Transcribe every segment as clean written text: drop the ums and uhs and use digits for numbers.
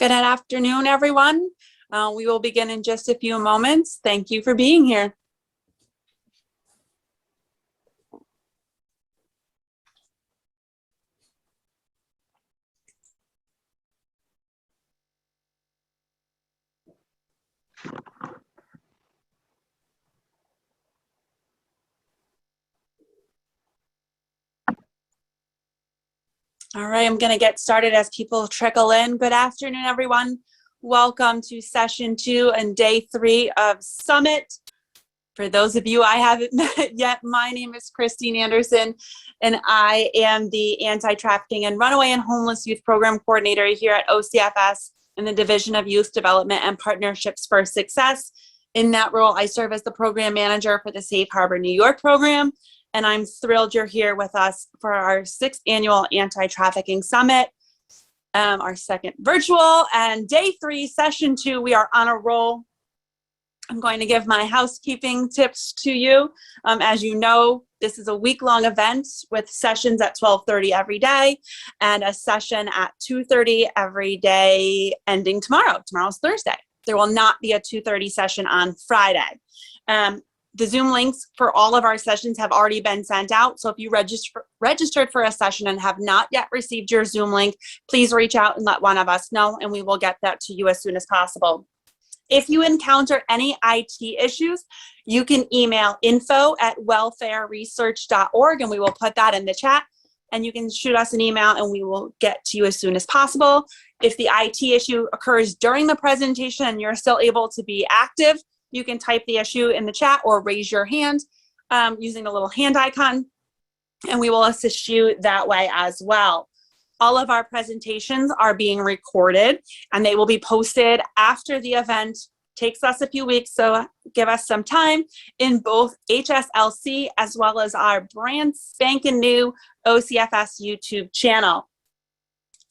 Good afternoon, everyone. We will begin in just a few moments. Thank you for being here. All right, I'm going to get started as people trickle in. Good afternoon, everyone. Welcome to session 2 and day 3 of Summit. For those of you I haven't met yet, my name is Christine Anderson, and I am the Anti-Trafficking and Runaway and Homeless Youth Program Coordinator here at OCFS in the Division of Youth Development and Partnerships for Success. In that role, I serve as the Program Manager for the Safe Harbour, New York program. And I'm thrilled you're here with us for our 6th annual Anti-Trafficking Summit, our 2nd virtual, and day 3, session 2, we are on a roll. I'm going to give my housekeeping tips to you. As you know, this is a week-long event with sessions at 12:30 every day and a session at 2:30 every day ending tomorrow. Tomorrow's Thursday. There will not be a 2:30 session on Friday. The Zoom links for all of our sessions have already been sent out. So if you registered for a session and have not yet received your Zoom link, please reach out and let one of us know, and we will get that to you as soon as possible. If you encounter any IT issues, you can email info@welfareresearch.org, and we will put that in the chat. And you can shoot us an email and we will get to you as soon as possible. If the IT issue occurs during the presentation and you're still able to be active, you can type the issue in the chat or raise your hand using the little hand icon, and we will assist you that way as well. All of our presentations are being recorded and they will be posted after the event. Takes us a few weeks, so give us some time, in both HSLC as well as our brand spanking new OCFS YouTube channel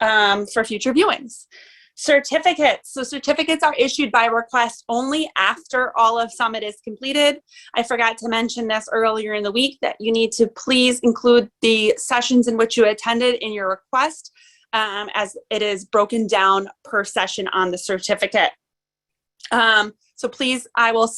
for future viewings. Certificates. So certificates are issued by request only after all of Summit is completed. I forgot to mention this earlier in the week that you need to please include the sessions in which you attended in your request, as it is broken down per session on the certificate. So please, I will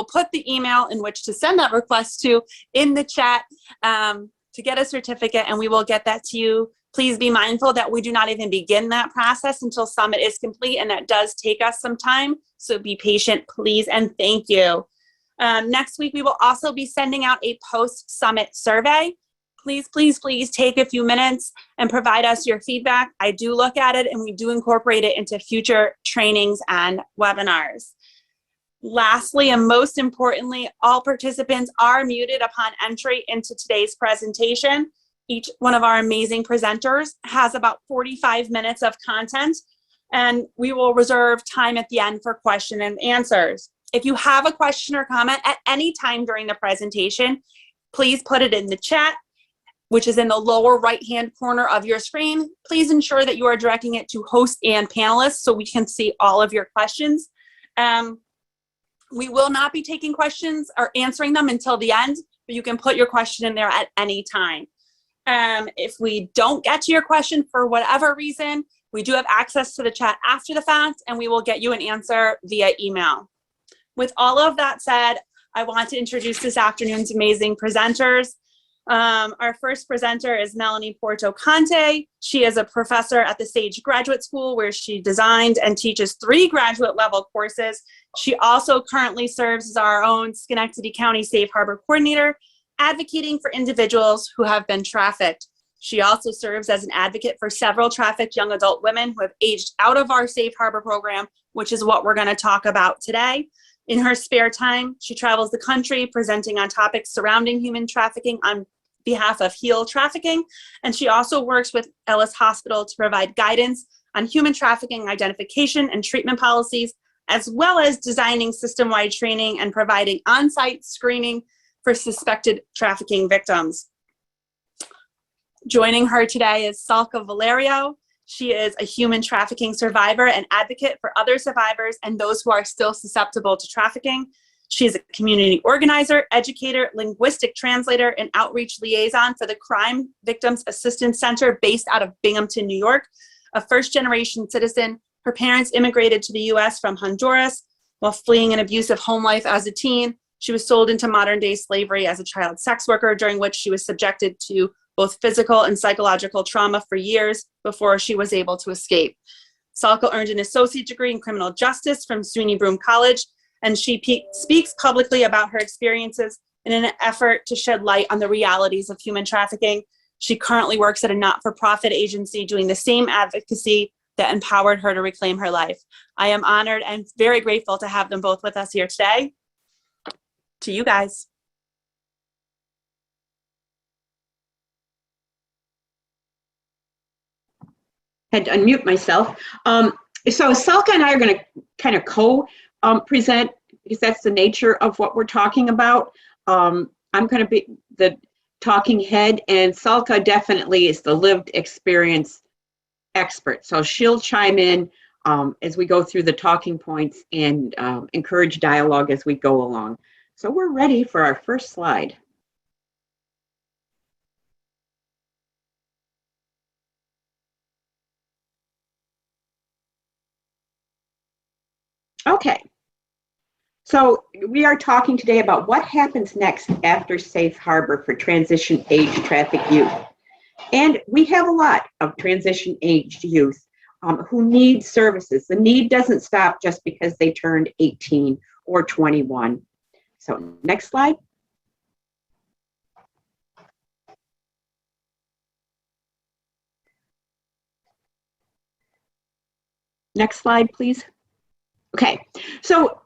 put the email in which to send that request to in the chat to get a certificate, and we will get that to you. Please be mindful that we do not even begin that process until Summit is complete, and that does take us some time. So be patient, please, and thank you. Next week, we will also be sending out a post-Summit survey. Please, please, please take a few minutes and provide us your feedback. I do look at it, and we do incorporate it into future trainings and webinars. Lastly, and most importantly, all participants are muted upon entry into today's presentation. Each one of our amazing presenters has about 45 minutes of content, and we will reserve time at the end for question and answers. If you have a question or comment at any time during the presentation, please put it in the chat, which is in the lower right-hand corner of your screen. Please ensure that you are directing it to host and panelists so we can see all of your questions. We will not be taking questions or answering them until the end, but you can put your question in there at any time. If we don't get to your question for whatever reason, we do have access to the chat after the fact, and we will get you an answer via email. With all of that said, I want to introduce this afternoon's amazing presenters. Our first presenter is Melanie Porto Conte. She is a professor at the Sage Graduate School, where she designed and teaches 3 graduate level courses. She also currently serves as our own Schenectady County Safe Harbor Coordinator, advocating for individuals who have been trafficked. She also serves as an advocate for several trafficked young adult women who have aged out of our Safe Harbor program, which is what we're going to talk about today. In her spare time, she travels the country presenting on topics surrounding human trafficking on behalf of Heal Trafficking, and she also works with Ellis Hospital to provide guidance on human trafficking identification and treatment policies, as well as designing system-wide training and providing on-site screening for suspected trafficking victims. Joining her today is Salka Valerio. She is a human trafficking survivor and advocate for other survivors and those who are still susceptible to trafficking. She is a community organizer, educator, linguistic translator, and outreach liaison for the Crime Victims Assistance Center based out of Binghamton, New York. A first-generation citizen, her parents immigrated to the U.S. from Honduras while fleeing an abusive home life as a teen. She was sold into modern-day slavery as a child sex worker, during which she was subjected to both physical and psychological trauma for years before she was able to escape. Salka earned an associate degree in criminal justice from SUNY Broome College, and she speaks publicly about her experiences in an effort to shed light on the realities of human trafficking. She currently works at a not-for-profit agency doing the same advocacy that empowered her to reclaim her life. I am honored and very grateful to have them both with us here today. To you guys. Had to unmute myself. So Salka and I are going to kind of co-present because that's the nature of what we're talking about. I'm going to be the talking head, and Salka definitely is the lived experience expert. So she'll chime in as we go through the talking points and encourage dialogue as we go along. So we're ready for our first slide. Okay, so we are talking today about what happens next after Safe Harbor for transition age trafficked youth. And we have a lot of transition aged youth who need services. The need doesn't stop just because they turned 18 or 21. So next slide. Next slide, please. Okay, so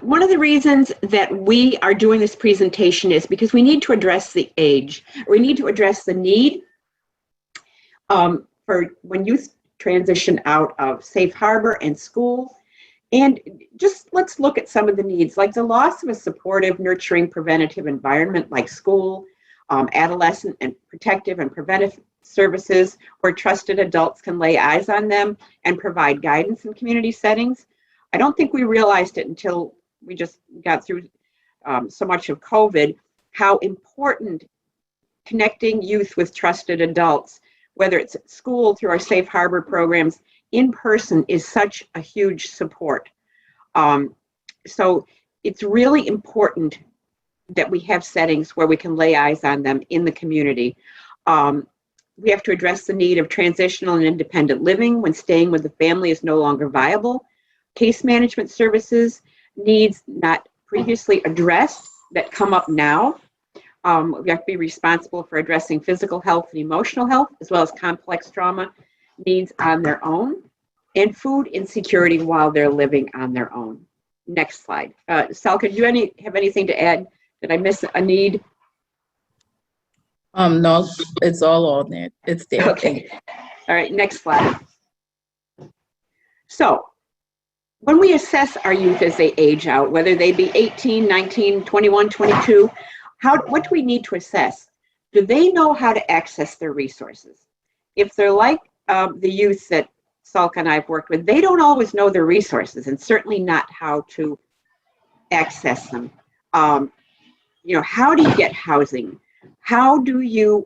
one of the reasons that we are doing this presentation is because we need to address the age. We need to address the need for when youth transition out of Safe Harbor and school. And just let's look at some of the needs, like the loss of a supportive, nurturing, preventative environment like school, adolescent and protective and preventive services where trusted adults can lay eyes on them and provide guidance in community settings. I don't think we realized it until we just got through so much of COVID, how important connecting youth with trusted adults, whether it's at school through our Safe Harbor programs, in person is such a huge support. So it's really important that we have settings where we can lay eyes on them in the community. We have to address the need of transitional and independent living when staying with the family is no longer viable. Case management services, needs not previously addressed that come up now. We have to be responsible for addressing physical health and emotional health, as well as complex trauma needs on their own, and food insecurity while they're living on their own. Next slide. Salka, do you have anything to add? Did I miss a need? No, it's all on there. It's there. Okay. All right, next slide. So, when we assess our youth as they age out, whether they be 18, 19, 21, 22, what do we need to assess? Do they know how to access their resources? If they're like the youth that Salka and I have worked with, they don't always know their resources and certainly not how to access them. You know, how do you get housing? How do you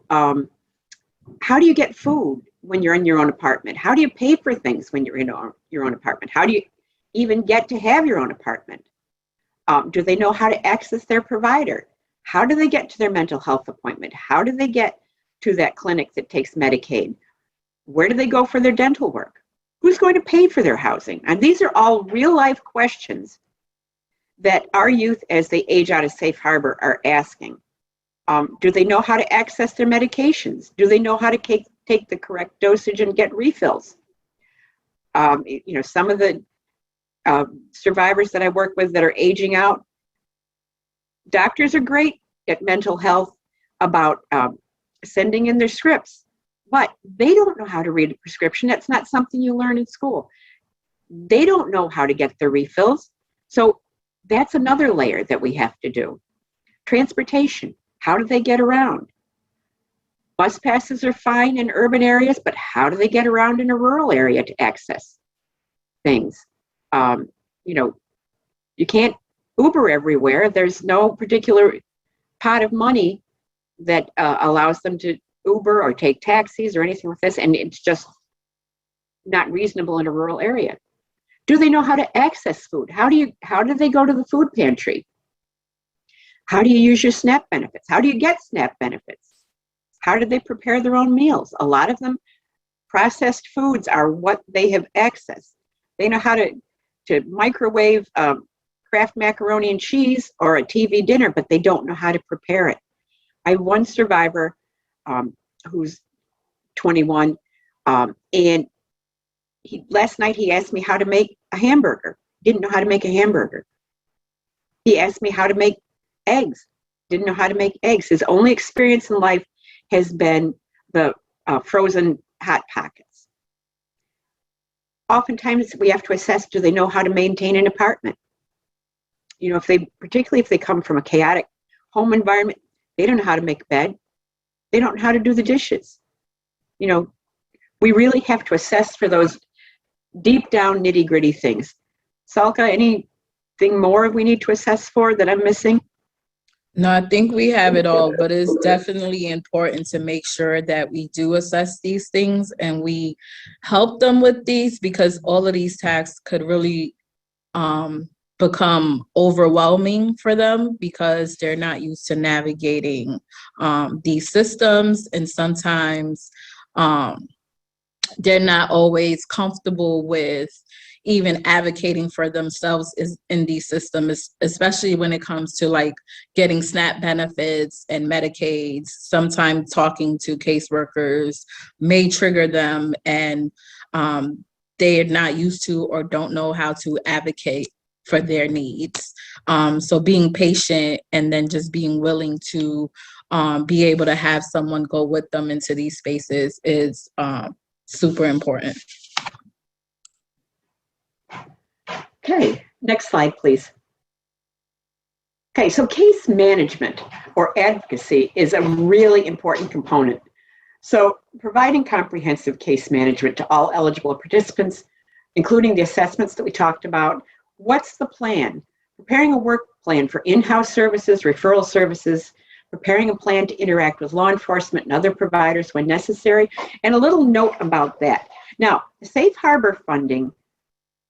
get food when you're in your own apartment? How do you pay for things when you're in your own apartment? How do you even get to have your own apartment? Do they know how to access their provider? How do they get to their mental health appointment? How do they get to that clinic that takes Medicaid? Where do they go for their dental work? Who's going to pay for their housing? And these are all real life questions that our youth as they age out of Safe Harbor are asking. Do they know how to access their medications? Do they know how to take the correct dosage and get refills? You know, some of the survivors that I work with that are aging out, doctors are great at mental health about sending in their scripts, but they don't know how to read a prescription. That's not something you learn in school. They don't know how to get their refills. So that's another layer that we have to do. Transportation, how do they get around? Bus passes are fine in urban areas, but how do they get around in a rural area to access things? You know, you can't Uber everywhere. There's no particular pot of money that allows them to Uber or take taxis or anything like this. And it's just not reasonable in a rural area? Do they know how to access food? How do they go to the food pantry? How do you use your SNAP benefits? How do you get SNAP benefits? How do they prepare their own meals? A lot of them, processed foods are what they have access. They know how to microwave Kraft macaroni and cheese or a TV dinner, but they don't know how to prepare it. I have one survivor who's 21, and last night he asked me how to make a hamburger. Didn't know how to make a hamburger. He asked me how to make eggs. Didn't know how to make eggs. His only experience in life has been the frozen Hot Pockets. Oftentimes we have to assess, do they know how to maintain an apartment? You know, particularly if they come from a chaotic home environment, they don't know how to make a bed. They don't know how to do the dishes. You know, we really have to assess for those deep down nitty gritty things. Salka, anything more we need to assess for that I'm missing? No, I think we have it all, but it's definitely important to make sure that we do assess these things and we help them with these, because all of these tasks could really become overwhelming for them because they're not used to navigating these systems, and sometimes they're not always comfortable with even advocating for themselves in these systems, especially when it comes to like getting SNAP benefits and Medicaid. Sometimes talking to caseworkers may trigger them, and they are not used to or don't know how to advocate for their needs. So being patient and then just being willing to be able to have someone go with them into these spaces is super important. Okay, next slide, please. Okay, so case management or advocacy is a really important component. So providing comprehensive case management to all eligible participants, including the assessments that we talked about. What's the plan? Preparing a work plan for in-house services, referral services, preparing a plan to interact with law enforcement and other providers when necessary, and a little note about that. Now, the Safe Harbor funding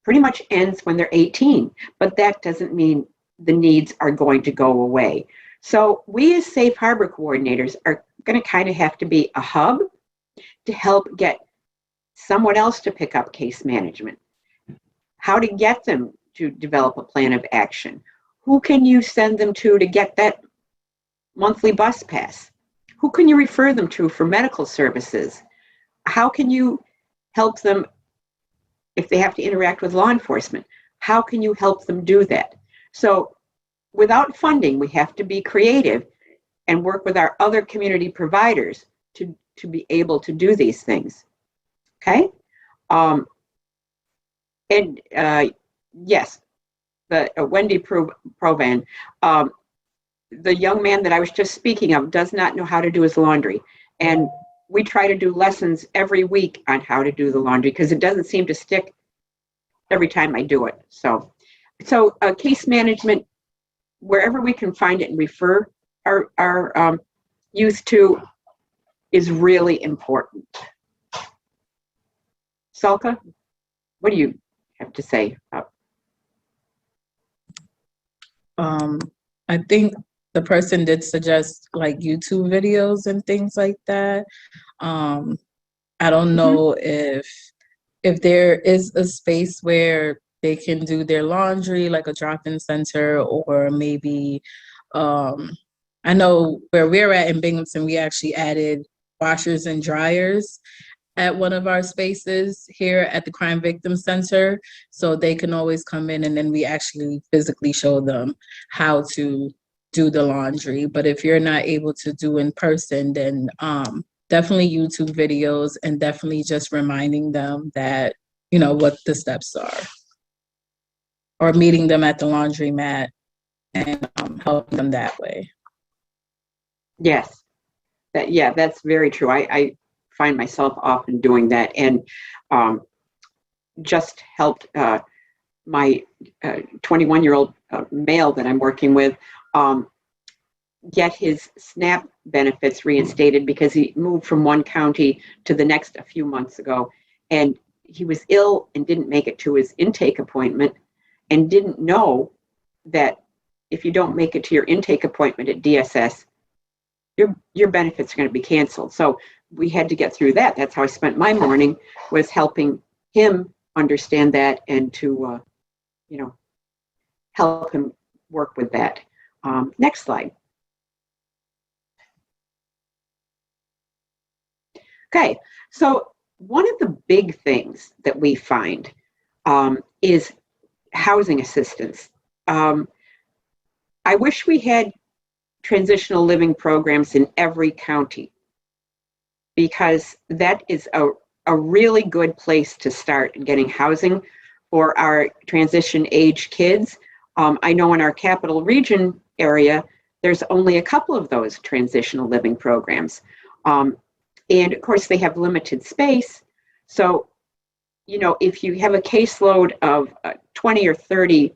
pretty much ends when they're 18, but that doesn't mean the needs are going to go away. So we as Safe Harbor coordinators are going to kind of have to be a hub to help get someone else to pick up case management. How to get them to develop a plan of action. Who can you send them to get that monthly bus pass? Who can you refer them to for medical services? How can you help them if they have to interact with law enforcement? How can you help them do that? So without funding, we have to be creative and work with our other community providers to be able to do these things. Okay? Yes, Wendy Provan, the young man that I was just speaking of does not know how to do his laundry. And we try to do lessons every week on how to do the laundry because it doesn't seem to stick every time I do it. So case management, wherever we can find it and refer our youth to, is really important. Salka, what do you have to say? I think the person did suggest like YouTube videos and things like that. I don't know if there is a space where they can do their laundry, like a drop-in center, or maybe, I know where we're at in Binghamton, we actually added washers and dryers at one of our spaces here at the Crime Victim Center. So they can always come in and then we actually physically show them how to do the laundry. But if you're not able to do in person, then definitely YouTube videos, and definitely just reminding them that, you know, what the steps are. Or meeting them at the laundromat and helping them that way. Yes, that's very true. I find myself often doing that, and just helped my 21-year-old male that I'm working with get his SNAP benefits reinstated because he moved from one county to the next a few months ago, and he was ill and didn't make it to his intake appointment and didn't know that if you don't make it to your intake appointment at DSS, your benefits are going to be canceled. So we had to get through that. That's how I spent my morning, was helping him understand that and to, help him work with that. Next slide. Okay, so one of the big things that we find is housing assistance. I wish we had transitional living programs in every county, because that is a really good place to start in getting housing for our transition age kids. I know in our capital region area, there's only a couple of those transitional living programs. And of course, they have limited space. So, if you have a caseload of 20 or 30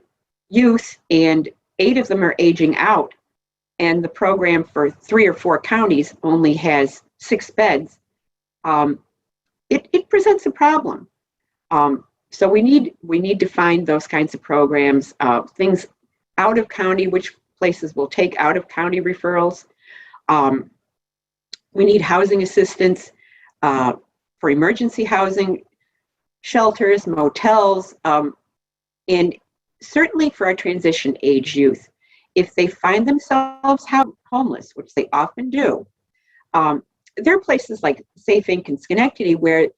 youth and 8 of them are aging out, and the program for 3 or 4 counties only has 6 beds, it presents a problem. So we need to find those kinds of programs, things out of county, which places will take out of county referrals. We need housing assistance for emergency housing, shelters, motels, and certainly for our transition age youth. If they find themselves homeless, which they often do, there are places like Safe Inc. in Schenectady where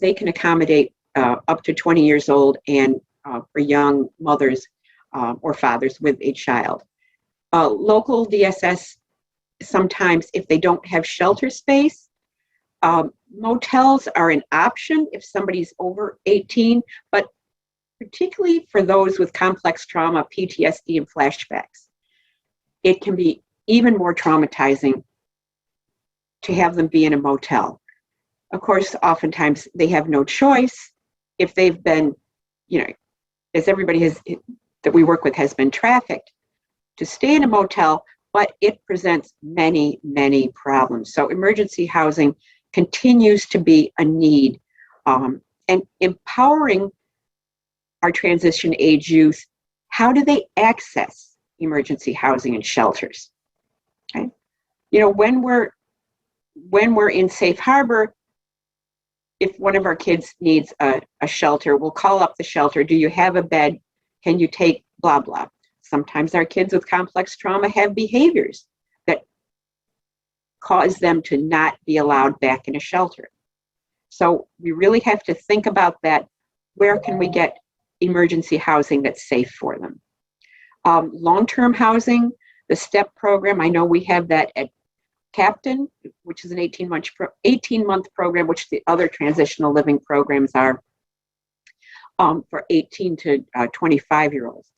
they can accommodate up to 20 years old and for young mothers or fathers with a child. Local DSS, sometimes if they don't have shelter space, motels are an option if somebody's over 18, but particularly for those with complex trauma, PTSD, and flashbacks, it can be even more traumatizing to have them be in a motel. Of course, oftentimes they have no choice if they've been, as everybody that we work with has been trafficked, to stay in a motel, but it presents many, many problems. So emergency housing continues to be a need, and empowering our transition age youth. How do they access emergency housing and shelters? Okay, when we're in Safe Harbor, if one of our kids needs a shelter, we'll call up the shelter. Do you have a bed? Can you take blah, blah? Sometimes our kids with complex trauma have behaviors that cause them to not be allowed back in a shelter. So we really have to think about that. Where can we get emergency housing that's safe for them? Long-term housing, the STEP program, I know we have that at Captain, which is an 18-month program, which the other transitional living programs are for 18 to 25-year-olds.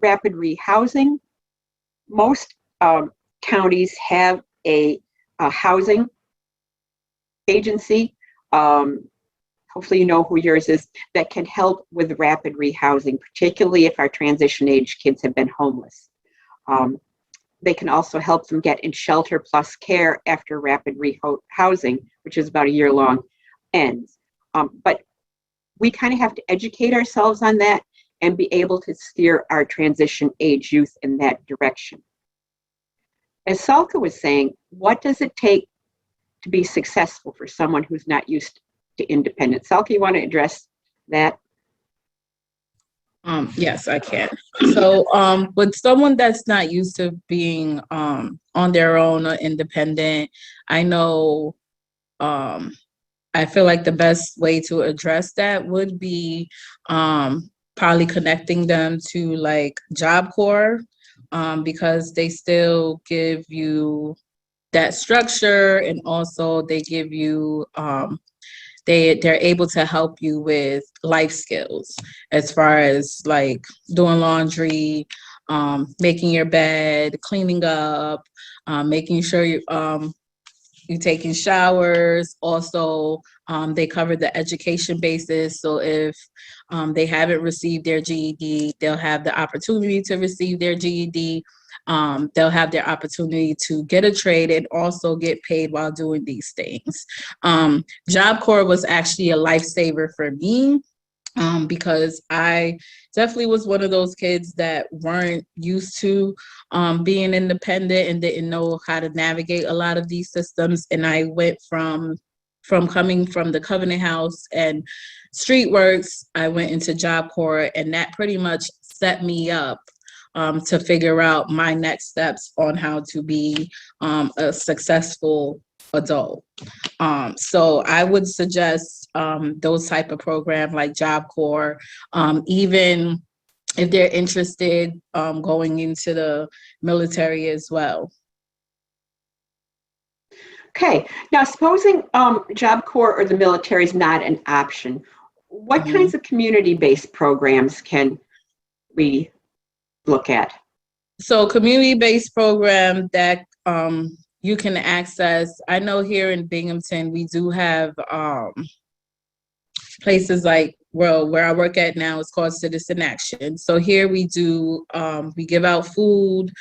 Rapid rehousing, most counties have a housing agency, hopefully you know who yours is, that can help with rapid rehousing, particularly if our transition age kids have been homeless. They can also help them get in shelter plus care after rapid rehousing, which is about a year long, ends. But we kind of have to educate ourselves on that and be able to steer our transition age youth in that direction. As Salka was saying, what does it take to be successful for someone who's not used to independence? Salka, you want to address that? Yes, I can. So with someone that's not used to being on their own or independent, I know I feel like the best way to address that would be probably connecting them to like Job Corps, because they still give you that structure, and also they give you they're able to help you with life skills as far as like doing laundry, making your bed, cleaning up, making sure you're taking showers. Also, they cover the education basis. So if they haven't received their GED, they'll have the opportunity to receive their GED. they'll have their opportunity to get a trade and also get paid while doing these things. Job Corps was actually a lifesaver for me, because I definitely was one of those kids that weren't used to being independent and didn't know how to navigate a lot of these systems. And I went from coming from the Covenant House and Streetworks, I went into Job Corps, and that pretty much set me up to figure out my next steps on how to be a successful adult. So I would suggest those type of programs like Job Corps, even if they're interested going into the military as well. Okay, now supposing Job Corps or the military is not an option, what kinds of community-based programs can we look at? So community-based program that you can access. I know here in Binghamton, we do have places like, well, where I work at now is called Citizen Action. So here we do, we give out food.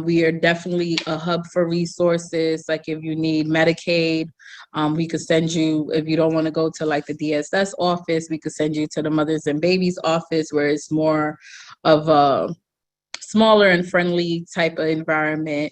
We are definitely a hub for resources. Like if you need Medicaid, we could send you, if you don't want to go to like the DSS office, we could send you to the Mothers and Babies office, where it's more of a smaller and friendly type of environment.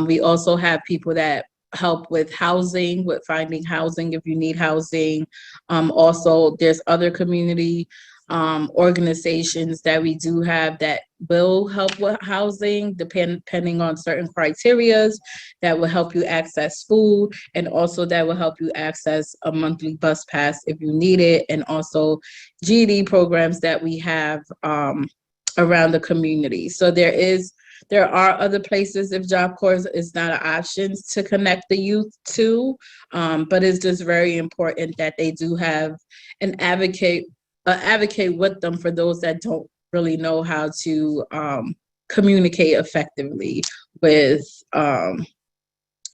We also have people that help with housing, with finding housing if you need housing. Also, there's other community organizations that we do have that will help with housing, depending on certain criterias, that will help you access food, and also that will help you access a monthly bus pass if you need it, and also GED programs that we have around the community. So there are other places, if Job Corps is not an option, to connect the youth to, but it's just very important that they do have an advocate with them for those that don't really know how to communicate effectively with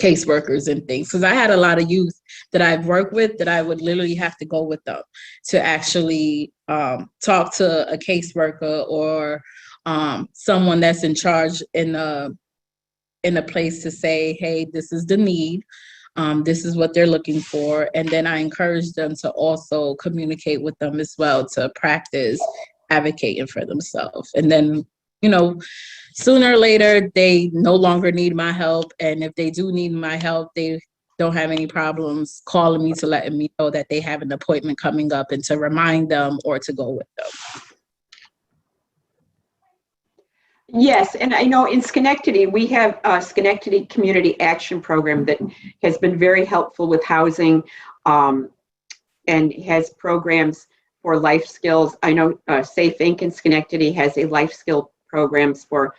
caseworkers and things. Because I had a lot of youth that I've worked with that I would literally have to go with them to actually talk to a caseworker or someone that's in charge in a place to say, hey, this is the need. This is what they're looking for. And then I encourage them to also communicate with them as well, to practice advocating for themselves. And then, sooner or later, they no longer need my help. And if they do need my help, they don't have any problems calling me to let me know that they have an appointment coming up and to remind them or to go with them. Yes, and I know in Schenectady, we have a Schenectady Community Action Program that has been very helpful with housing and has programs for life skills. I know Safe Inc. in Schenectady has a life skill programs for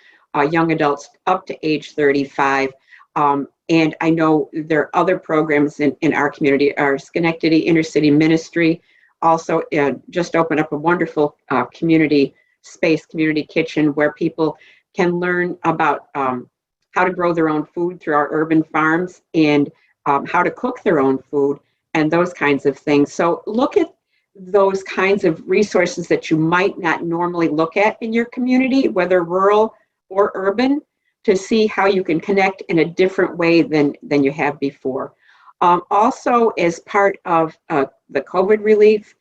young adults up to age 35. And I know there are other programs in our community. Our Schenectady Inner City Ministry also just opened up a wonderful community space, community kitchen, where people can learn about how to grow their own food through our urban farms and how to cook their own food and those kinds of things. So look at those kinds of resources that you might not normally look at in your community, whether rural or urban, to see how you can connect in a different way than you have before. Also, as part of the COVID relief,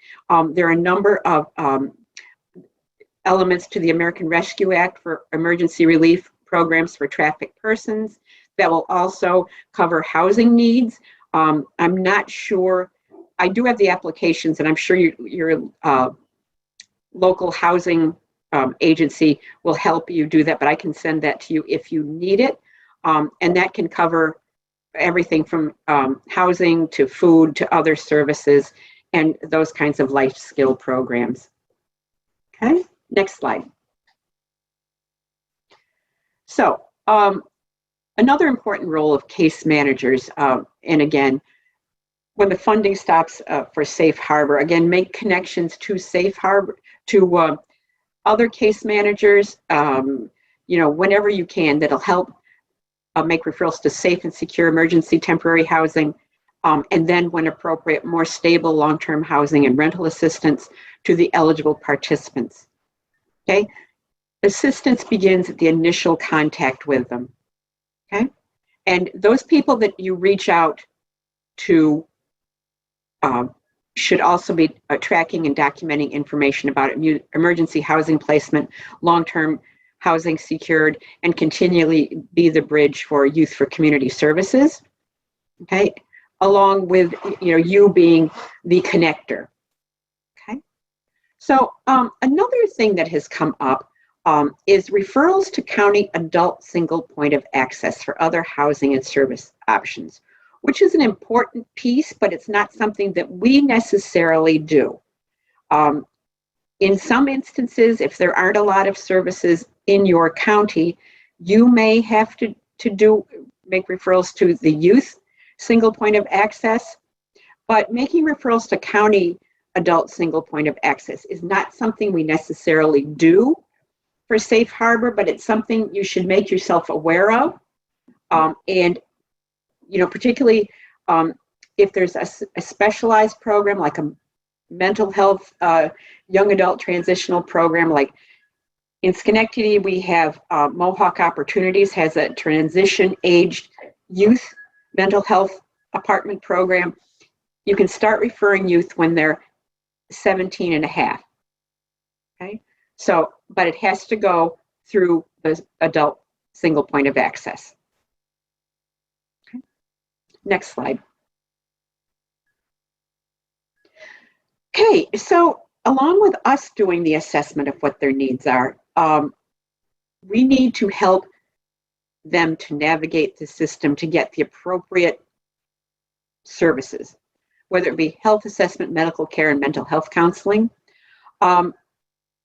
there are a number of elements to the American Rescue Act for emergency relief programs for trafficked persons that will also cover housing needs. I'm not sure, I do have the applications, and I'm sure your local housing agency will help you do that, but I can send that to you if you need it. And that can cover everything from housing to food to other services and those kinds of life skill programs. Okay, next slide. So another important role of case managers, and again, when the funding stops for Safe Harbor, again, make connections to Safe Harbor, to other case managers, whenever you can, that'll help make referrals to safe and secure emergency temporary housing, and then when appropriate, more stable long-term housing and rental assistance to the eligible participants. Okay, assistance begins at the initial contact with them. Okay? And those people that you reach out to should also be tracking and documenting information about emergency housing placement, long-term housing secured, and continually be the bridge for Youth for Community Services. Okay, along with you being the connector. Okay, so another thing that has come up is referrals to county adult single point of access for other housing and service options, which is an important piece, but it's not something that we necessarily do. In some instances, if there aren't a lot of services in your county, you may have to make referrals to the youth single point of access, but making referrals to county adult single point of access is not something we necessarily do for Safe Harbor, but it's something you should make yourself aware of. And particularly if there's a specialized program like a mental health young adult transitional program, like in Schenectady, we have Mohawk Opportunities has a transition aged youth mental health apartment program. You can start referring youth when they're 17 and a half. Okay, so, but it has to go through the adult single point of access. Okay. Next slide. Okay, so along with us doing the assessment of what their needs are, we need to help them to navigate the system to get the appropriate services, whether it be health assessment, medical care, and mental health counseling.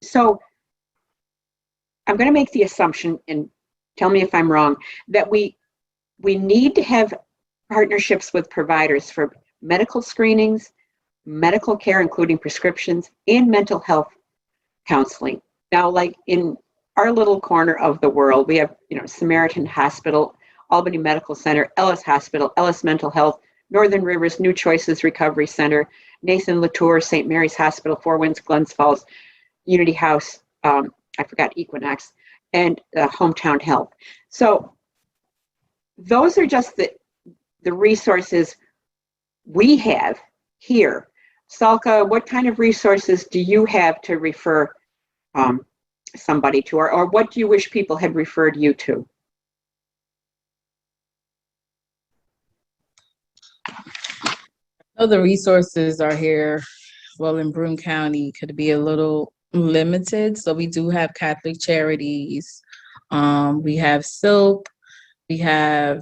So I'm going to make the assumption, and tell me if I'm wrong, that we need to have partnerships with providers for medical screenings, medical care, including prescriptions, and mental health counseling. Now, like in our little corner of the world, we have, Samaritan Hospital, Albany Medical Center, Ellis Hospital, Ellis Mental Health, Northern Rivers, New Choices Recovery Center, Nathan Latour, St. Mary's Hospital, Four Winds, Glens Falls, Unity House, I forgot Equinox, and Hometown Health. So those are just the resources we have here. Salka, what kind of resources do you have to refer somebody to, or what do you wish people had referred you to? So the resources are here. Well, in Broome County could be a little limited. So we do have Catholic Charities. We have SILP. We have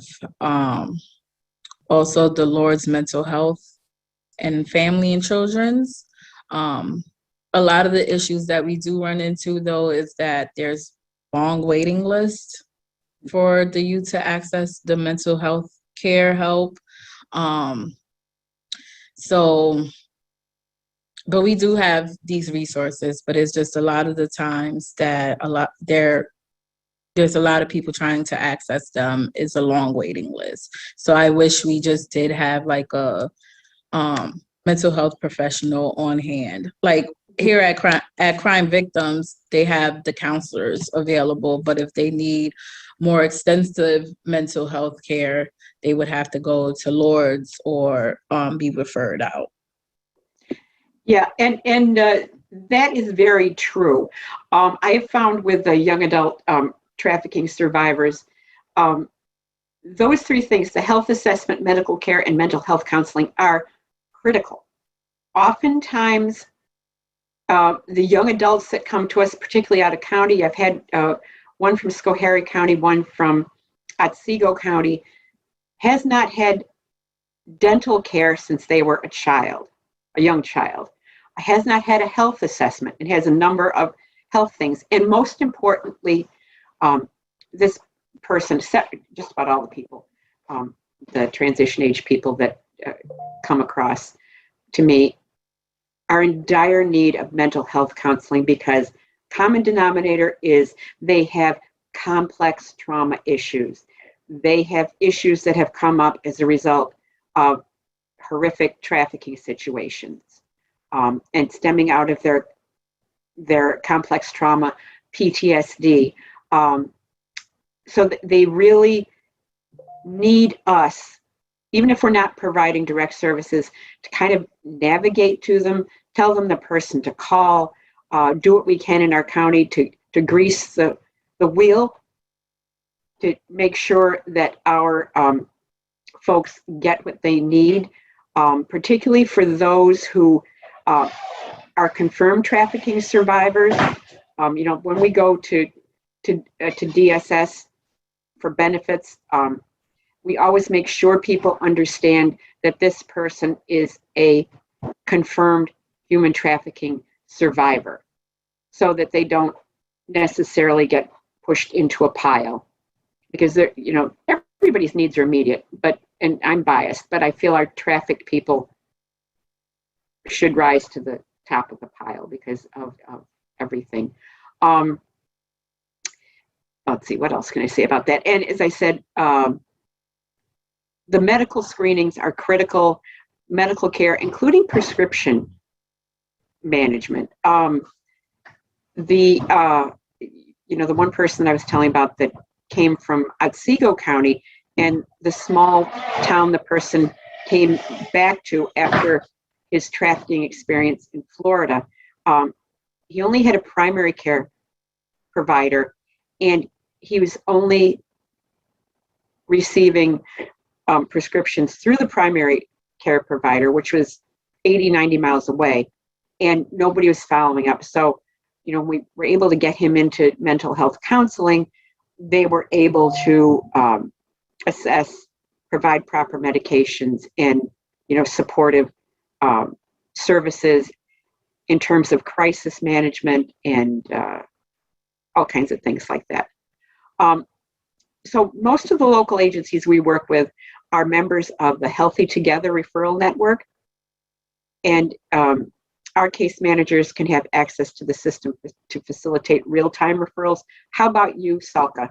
also the Lord's Mental Health and Family and Children's. A lot of the issues that we do run into, though, is that there's long waiting lists for the youth to access the mental health care help. But we do have these resources, but it's just a lot of the times that there's a lot of people trying to access them. It's a long waiting list. So I wish we just did have like a mental health professional on hand. Like here at Crime Victims, they have the counselors available, but if they need more extensive mental health care, they would have to go to Lord's or be referred out. Yeah, and that is very true. I have found with the young adult trafficking survivors, those three things, the health assessment, medical care, and mental health counseling, are critical. Oftentimes, the young adults that come to us, particularly out of county, I've had one from Schoharie County, one from Otsego County, has not had dental care since they were a young child, has not had a health assessment, and has a number of health things. And most importantly, this person, just about all the people, the transition age people that come across to me, are in dire need of mental health counseling, because common denominator is they have complex trauma issues. They have issues that have come up as a result of horrific trafficking situations. And stemming out of their complex trauma PTSD. So they really need us, even if we're not providing direct services, to kind of navigate to them, tell them the person to call, do what we can in our county to grease the wheel, to make sure that our folks get what they need, particularly for those who are confirmed trafficking survivors. When we go to DSS for benefits, we always make sure people understand that this person is a confirmed human trafficking survivor, so that they don't necessarily get pushed into a pile, because everybody's needs are immediate, and I'm biased, but I feel our trafficked people should rise to the top of the pile because of everything. Let's see, what else can I say about that? And as I said, the medical screenings are critical, medical care, including prescription management. The one person I was telling about that came from Otsego County, and the small town the person came back to after his trafficking experience in Florida. He only had a primary care provider, and he was only receiving prescriptions through the primary care provider, which was 80, 90 miles away, and nobody was following up. So, we were able to get him into mental health counseling. They were able to assess, provide proper medications, and, supportive services in terms of crisis management and all kinds of things like that. So most of the local agencies we work with are members of the Healthy Together referral network, and our case managers can have access to the system to facilitate real-time referrals. How about you, Salka?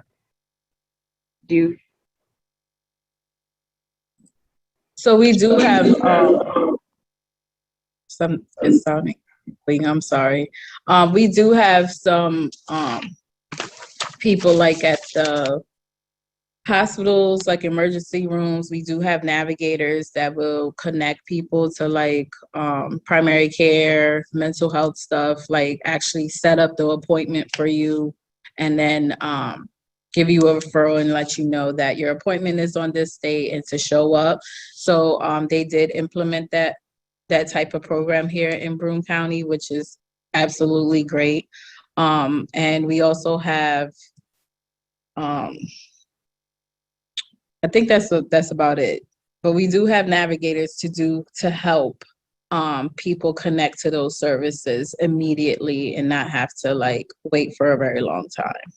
So we do have it's sounding, I'm sorry. We do have some people like at the hospitals, like emergency rooms. We do have navigators that will connect people to like primary care, mental health stuff, like actually set up the appointment for you, and then give you a referral and let you know that your appointment is on this date and to show up. So they did implement that type of program here in Broome County, which is absolutely great. And we also have, I think that's about it. But we do have navigators to help people connect to those services immediately and not have to like wait for a very long time.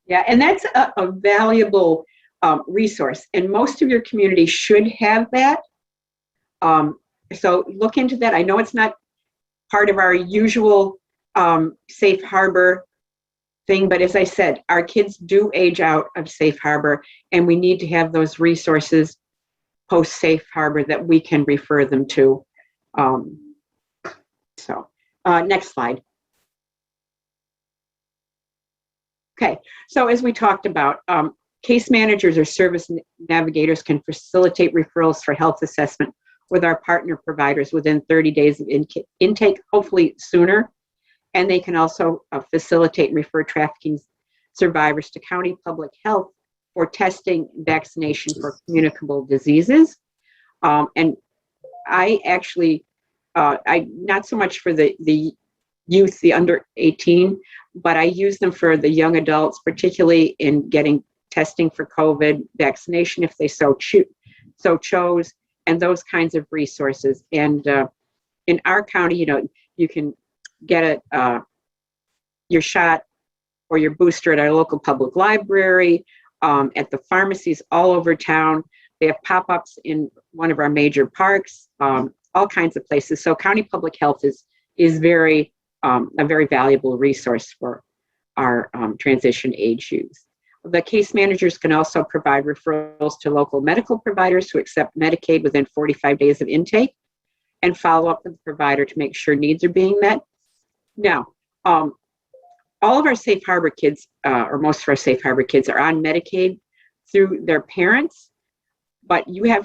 Yeah, and that's a valuable resource, and most of your community should have that. So look into that. I know it's not part of our usual Safe Harbor thing, but as I said, our kids do age out of Safe Harbor, and we need to have those resources post Safe Harbor that we can refer them to. Next slide. Okay, so as we talked about, case managers or service navigators can facilitate referrals for health assessment with our partner providers within 30 days of intake, hopefully sooner. And they can also facilitate and refer trafficking survivors to county public health for testing and vaccination for communicable diseases. And I actually, not so much for the youth, the under 18, but I use them for the young adults, particularly in getting testing for COVID, vaccination if they so chose, and those kinds of resources. And in our county, you can get your shot or your booster at our local public library, at the pharmacies all over town. They have pop-ups in one of our major parks, all kinds of places. So county public health is very a very valuable resource for our transition age youth. The case managers can also provide referrals to local medical providers who accept Medicaid within 45 days of intake, and follow up with the provider to make sure needs are being met. Now, all of our Safe Harbor kids, or most of our Safe Harbor kids, are on Medicaid through their parents, but you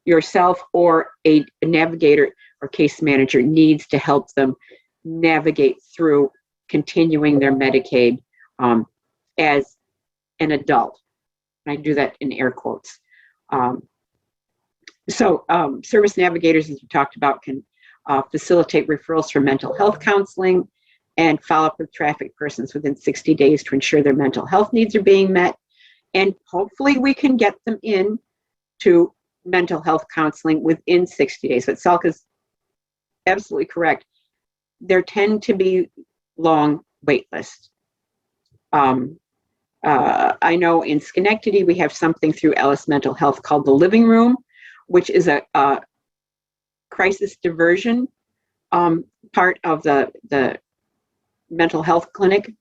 yourself or a navigator or case manager needs to help them navigate through continuing their Medicaid as an adult. And I do that in air quotes. Service navigators, as we talked about, can facilitate referrals for mental health counseling and follow up with trafficked persons within 60 days to ensure their mental health needs are being met. And hopefully we can get them in to mental health counseling within 60 days. But Salka's absolutely correct. There tend to be long wait lists. I know in Schenectady, we have something through Ellis Mental Health called the Living Room, which is a crisis diversion part of the mental health clinic,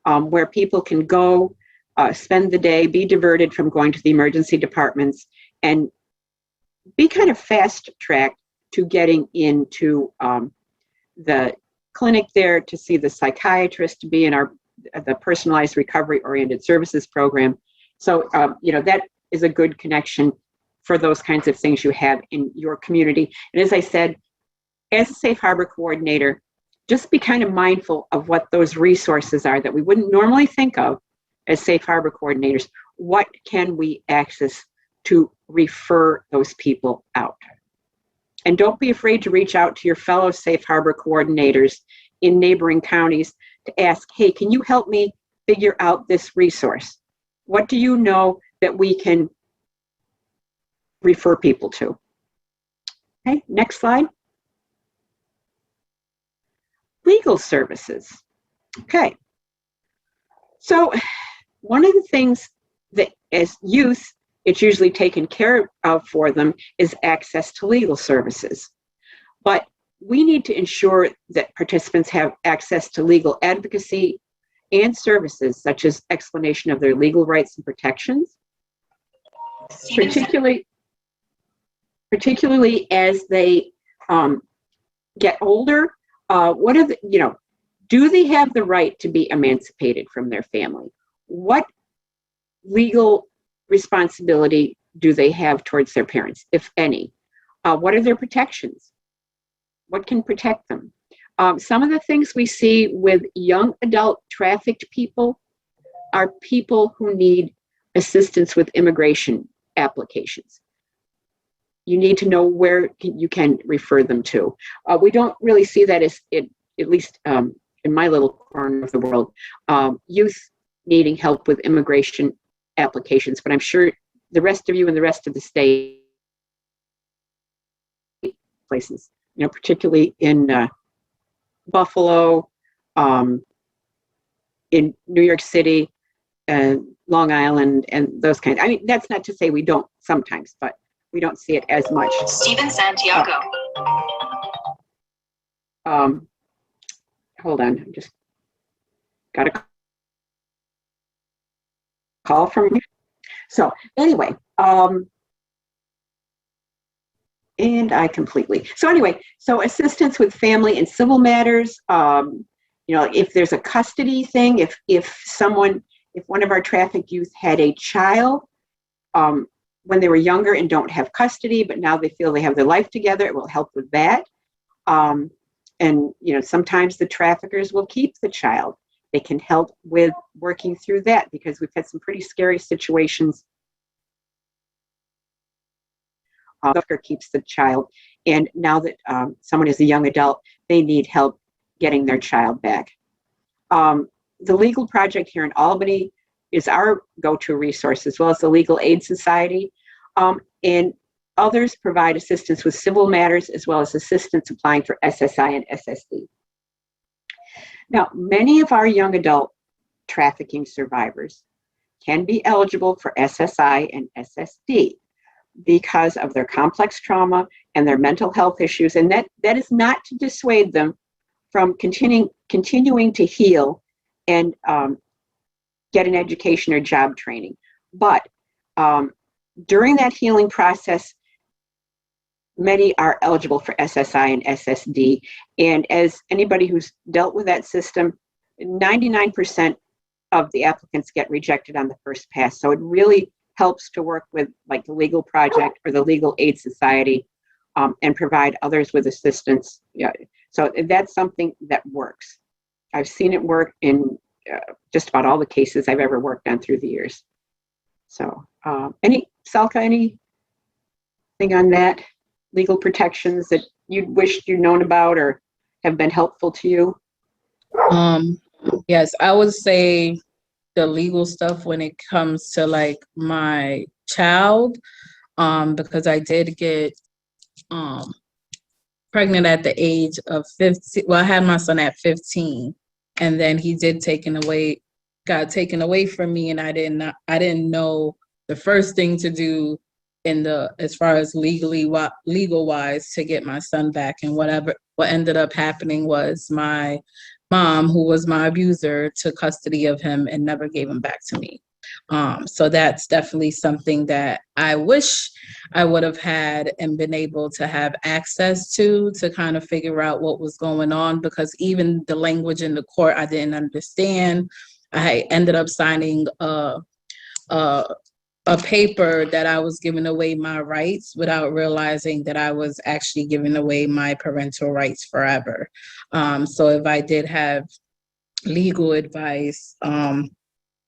where people can go spend the day, be diverted from going to the emergency departments, and be kind of fast-tracked to getting into the clinic there to see the psychiatrist, to be in the personalized recovery-oriented services program. So, that is a good connection for those kinds of things you have in your community. And as I said, as a Safe Harbor coordinator, just be kind of mindful of what those resources are that we wouldn't normally think of as Safe Harbor coordinators. What can we access to refer those people out? And don't be afraid to reach out to your fellow Safe Harbor coordinators in neighboring counties to ask, hey, can you help me figure out this resource? What do you know that we can refer people to? Okay, next slide. Legal services. Okay, so one of the things that as youth, it's usually taken care of for them is access to legal services. But we need to ensure that participants have access to legal advocacy and services such as explanation of their legal rights and protections, particularly as they get older. Do they have the right to be emancipated from their family? What legal responsibility do they have towards their parents, if any? What are their protections? What can protect them? Some of the things we see with young adult trafficked people are people who need assistance with immigration applications. You need to know where you can refer them to. We don't really see that as, at least in my little corner of the world, youth needing help with immigration applications, but I'm sure the rest of you and the rest of the state places, particularly in Buffalo, in New York City, Long Island, and those kinds. I mean, that's not to say we don't sometimes, but we don't see it as much. Steven Santiago. Hold on, I just got a call from you. So anyway, so assistance with family and civil matters, if there's a custody thing, if one of our trafficked youth had a child when they were younger and don't have custody, but now they feel they have their life together, it will help with that. And sometimes the traffickers will keep the child. They can help with working through that because we've had some pretty scary situations. The trafficker keeps the child, and now that someone is a young adult, they need help getting their child back. The Legal Project here in Albany is our go-to resource, as well as the Legal Aid Society. And others provide assistance with civil matters, as well as assistance applying for SSI and SSD. Now, many of our young adult trafficking survivors can be eligible for SSI and SSD because of their complex trauma and their mental health issues. And that is not to dissuade them from continuing to heal and get an education or job training. But during that healing process, many are eligible for SSI and SSD. And as anybody who's dealt with that system 99% of the applicants get rejected on the first pass. So it really helps to work with like the Legal Project or the Legal Aid Society and provide others with assistance. Yeah. So that's something that works. I've seen it work in just about all the cases I've ever worked on through the years. So Salka, anything on that? Legal protections that you wished you'd known about or have been helpful to you? Yes, I would say the legal stuff when it comes to like my child, because I did get pregnant at the age of 15. Well, I had my son at 15, and then he got taken away from me, and I didn't know the first thing to do as far as legal wise to get my son back. And what ended up happening was my mom, who was my abuser, took custody of him and never gave him back to me. So that's definitely something that I wish I would have had and been able to have access to kind of figure out what was going on, because even the language in the court, I didn't understand. I ended up signing a paper that I was giving away my rights without realizing that I was actually giving away my parental rights forever. So if I did have legal advice,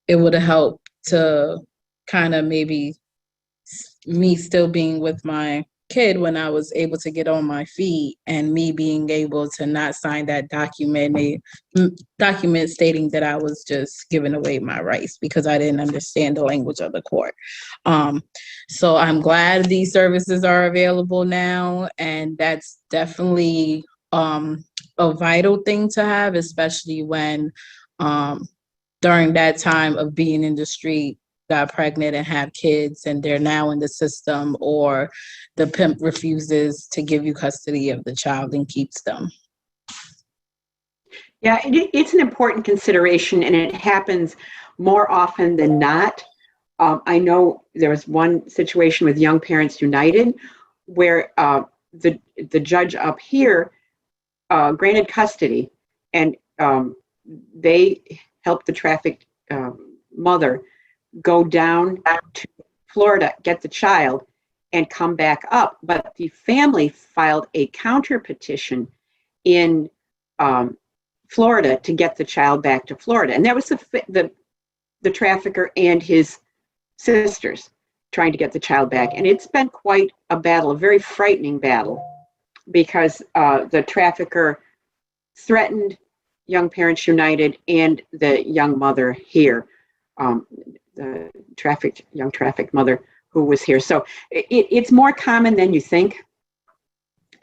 it would have helped to kind of maybe me still being with my kid when I was able to get on my feet, and me being able to not sign that document stating that I was just giving away my rights because I didn't understand the language of the court. So I'm glad these services are available now, and that's definitely a vital thing to have, especially when during that time of being in the street, got pregnant and have kids, and they're now in the system, or the pimp refuses to give you custody of the child and keeps them. Yeah, it's an important consideration, and it happens more often than not. I know there was one situation with Young Parents United where the judge up here granted custody, and they helped the trafficked mother go down to Florida, get the child, and come back up. But the family filed a counter petition in Florida to get the child back to Florida. And that was the trafficker and his sisters trying to get the child back. And it's been quite a battle, a very frightening battle, because the trafficker threatened Young Parents United and the young mother here, the young trafficked mother who was here. So it's more common than you think.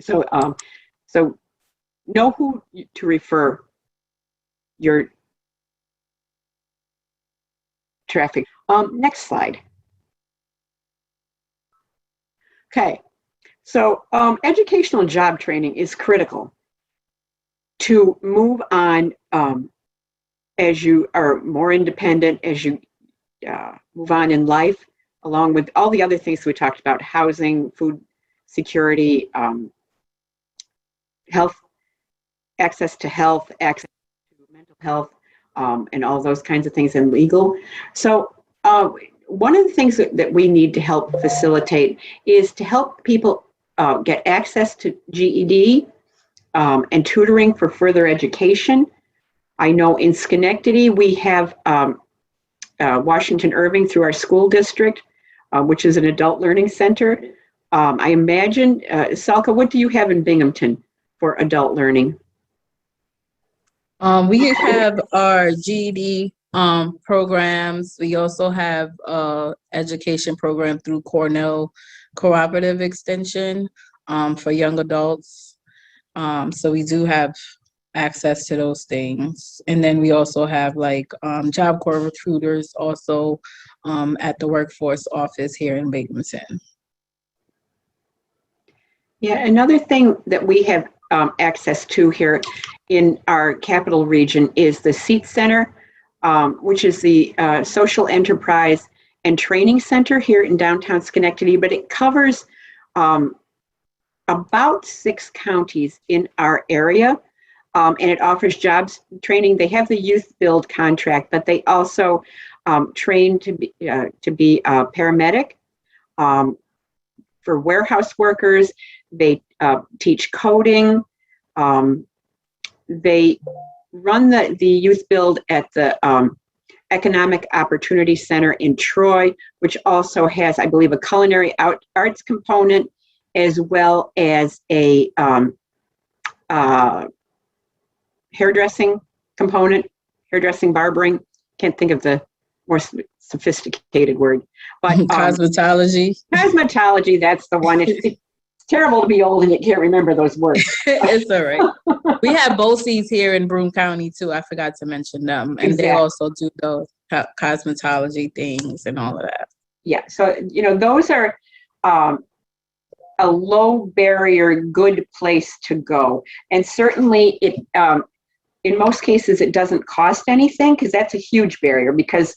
So so know who to refer your traffic. Next slide. Okay, so educational job training is critical to move on as you are more independent, as you move on in life, along with all the other things we talked about: housing, food security, health, access to health, access to mental health, and all those kinds of things, and legal. So one of the things that we need to help facilitate is to help people get access to GED and tutoring for further education. I know in Schenectady we have Washington Irving through our school district, which is an adult learning center. I imagine, Salka, what do you have in Binghamton for adult learning? We have our GED programs. We also have education program through Cornell Cooperative Extension for young adults. So we do have access to those things. And then we also have like Job Corps recruiters also at the workforce office here in Binghamton. Yeah, another thing that we have access to here in our capital region is the SEAT Center, which is the Social Enterprise and Training Center here in downtown Schenectady, but it covers about 6 counties in our area. and it offers jobs training. They have the youth build contract, but they also train to be a paramedic for warehouse workers. They teach coding. They run the youth build at the Economic Opportunity Center in Troy, which also has, I believe, a culinary arts component, as well as a hairdressing component, hairdressing, barbering. Can't think of the more sophisticated word, but cosmetology. Cosmetology, that's the one. It's terrible to be old and you can't remember those words. It's all right. We have BOCES here in Broome County too. I forgot to mention them, and Exactly. they also do those cosmetology things and all of that. Yeah, so those are a low barrier, good place to go, and certainly it. In most cases, it doesn't cost anything, because that's a huge barrier. Because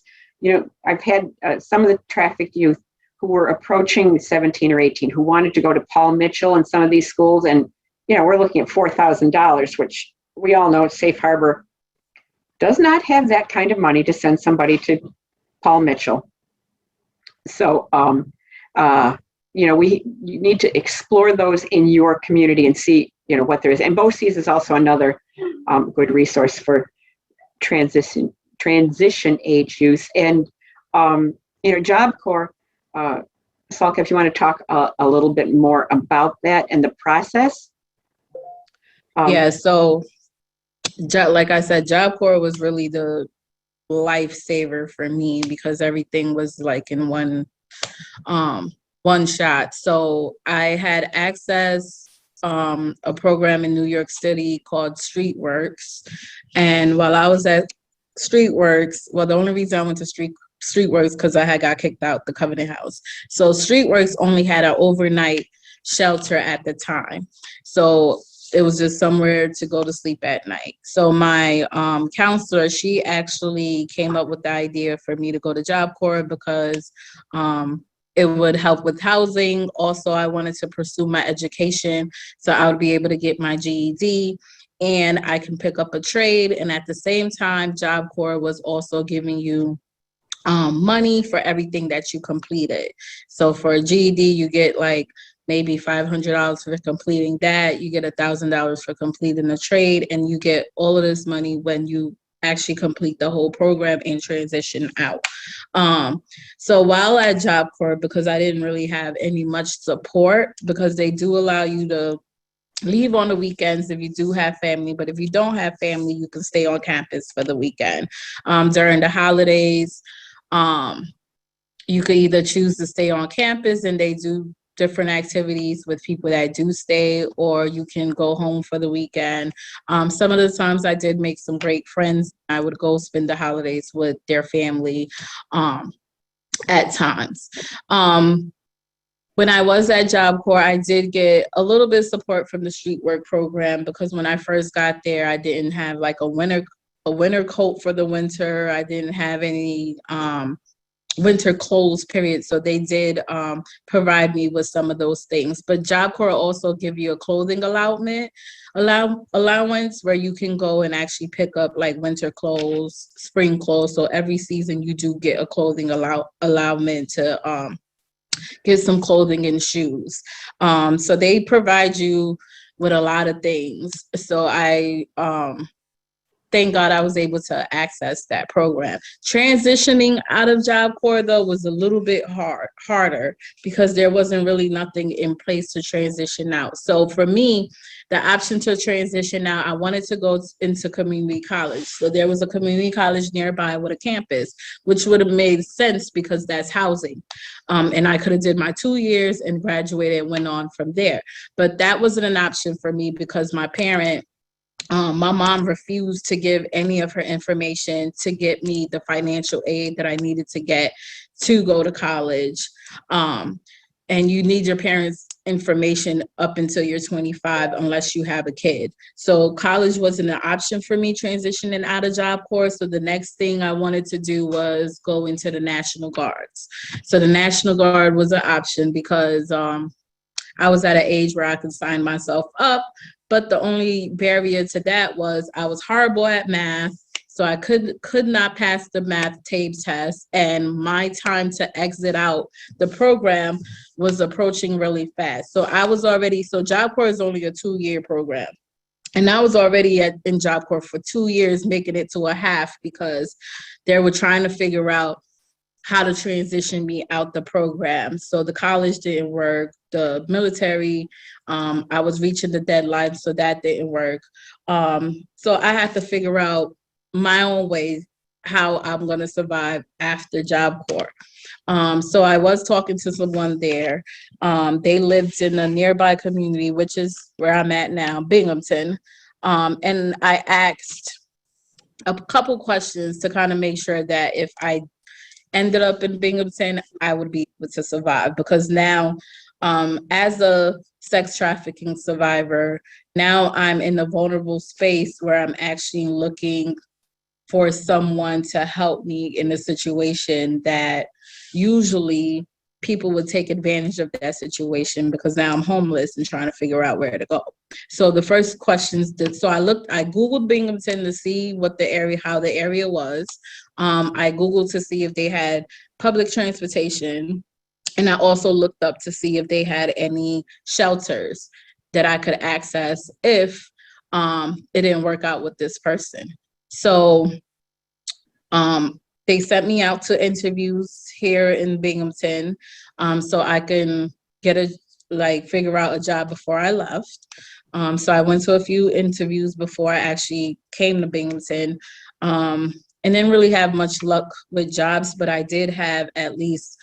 I've had some of the trafficked youth who were approaching 17 or 18 who wanted to go to Paul Mitchell and some of these schools, and we're looking at $4,000, which we all know Safe Harbor does not have that kind of money to send somebody to Paul Mitchell. So you need to explore those in your community and see what there is. And BOCES is also another good resource for transition age youth. And Job Corps, Salka, if you want to talk a little bit more about that and the process. Yeah, so like I said, Job Corps was really the lifesaver for me, because everything was like in one shot. So I had access a program in New York City called Streetworks, and while I was at Streetworks, the only reason I went to Streetworks because I had got kicked out the Covenant House. So Streetworks only had an overnight shelter at the time, so it was just somewhere to go to sleep at night. So my counselor, she actually came up with the idea for me to go to Job Corps, because it would help with housing. Also, I wanted to pursue my education, so I would be able to get my GED, and I can pick up a trade. And at the same time, Job Corps was also giving you money for everything that you completed. So for a GED, you get like maybe $500 for completing that. You get $1,000 for completing the trade, and you get all of this money when you actually complete the whole program and transition out. So while at Job Corps, because I didn't really have any much support, because they do allow you to leave on the weekends if you do have family, but if you don't have family, you can stay on campus for the weekend. During the holidays, you could either choose to stay on campus and they do different activities with people that do stay, or you can go home for the weekend. Some of the times I did make some great friends. I would go spend the holidays with their family at times. When I was at Job Corps, I did get a little bit of support from the street work program, because when I first got there, I didn't have like a winter coat for the winter. I didn't have any winter clothes, period. So they did provide me with some of those things. But Job Corps also give you a clothing allowance where you can go and actually pick up like winter clothes, spring clothes. So every season you do get a clothing allowance to get some clothing and shoes. So they provide you with a lot of things. So I thank God I was able to access that program. Transitioning out of Job Corps, though, was a little bit harder because there wasn't really nothing in place to transition out. So for me, the option to transition out, I wanted to go into community college. So there was a community college nearby with a campus, which would have made sense because that's housing. And I could have did my 2 years and graduated and went on from there. But that wasn't an option for me because my mom refused to give any of her information to get me the financial aid that I needed to get to go to college. And you need your parents' information up until you're 25 unless you have a kid. So college wasn't an option for me transitioning out of Job Corps. So the next thing I wanted to do was go into the National Guards. So the National Guard was an option because I was at an age where I could sign myself up But the only barrier to that was I was horrible at math. So I could not pass the math tape test, and my time to exit out the program was approaching really fast. So Job Corps is only a 2-year program. And I was already in Job Corps for 2 years, making it to a half because they were trying to figure out how to transition me out the program. So the college didn't work, the military, I was reaching the deadline, so that didn't work. So I had to figure out my own way how I'm going to survive after Job Corps. So I was talking to someone there. They lived in a nearby community, which is where I'm at now, Binghamton. And I asked a couple questions to kind of make sure that if I ended up in Binghamton, I would be able to survive, because now, as a sex trafficking survivor, now I'm in a vulnerable space where I'm actually looking for someone to help me in a situation that usually people would take advantage of that situation, because now I'm homeless and trying to figure out where to go. So the first questions I Googled Binghamton to see how the area was. I Googled to see if they had public transportation. And I also looked up to see if they had any shelters that I could access if it didn't work out with this person. So they sent me out to interviews here in Binghamton, so I can figure out a job before I left. So I went to a few interviews before I actually came to Binghamton, and didn't really have much luck with jobs, but I did have at least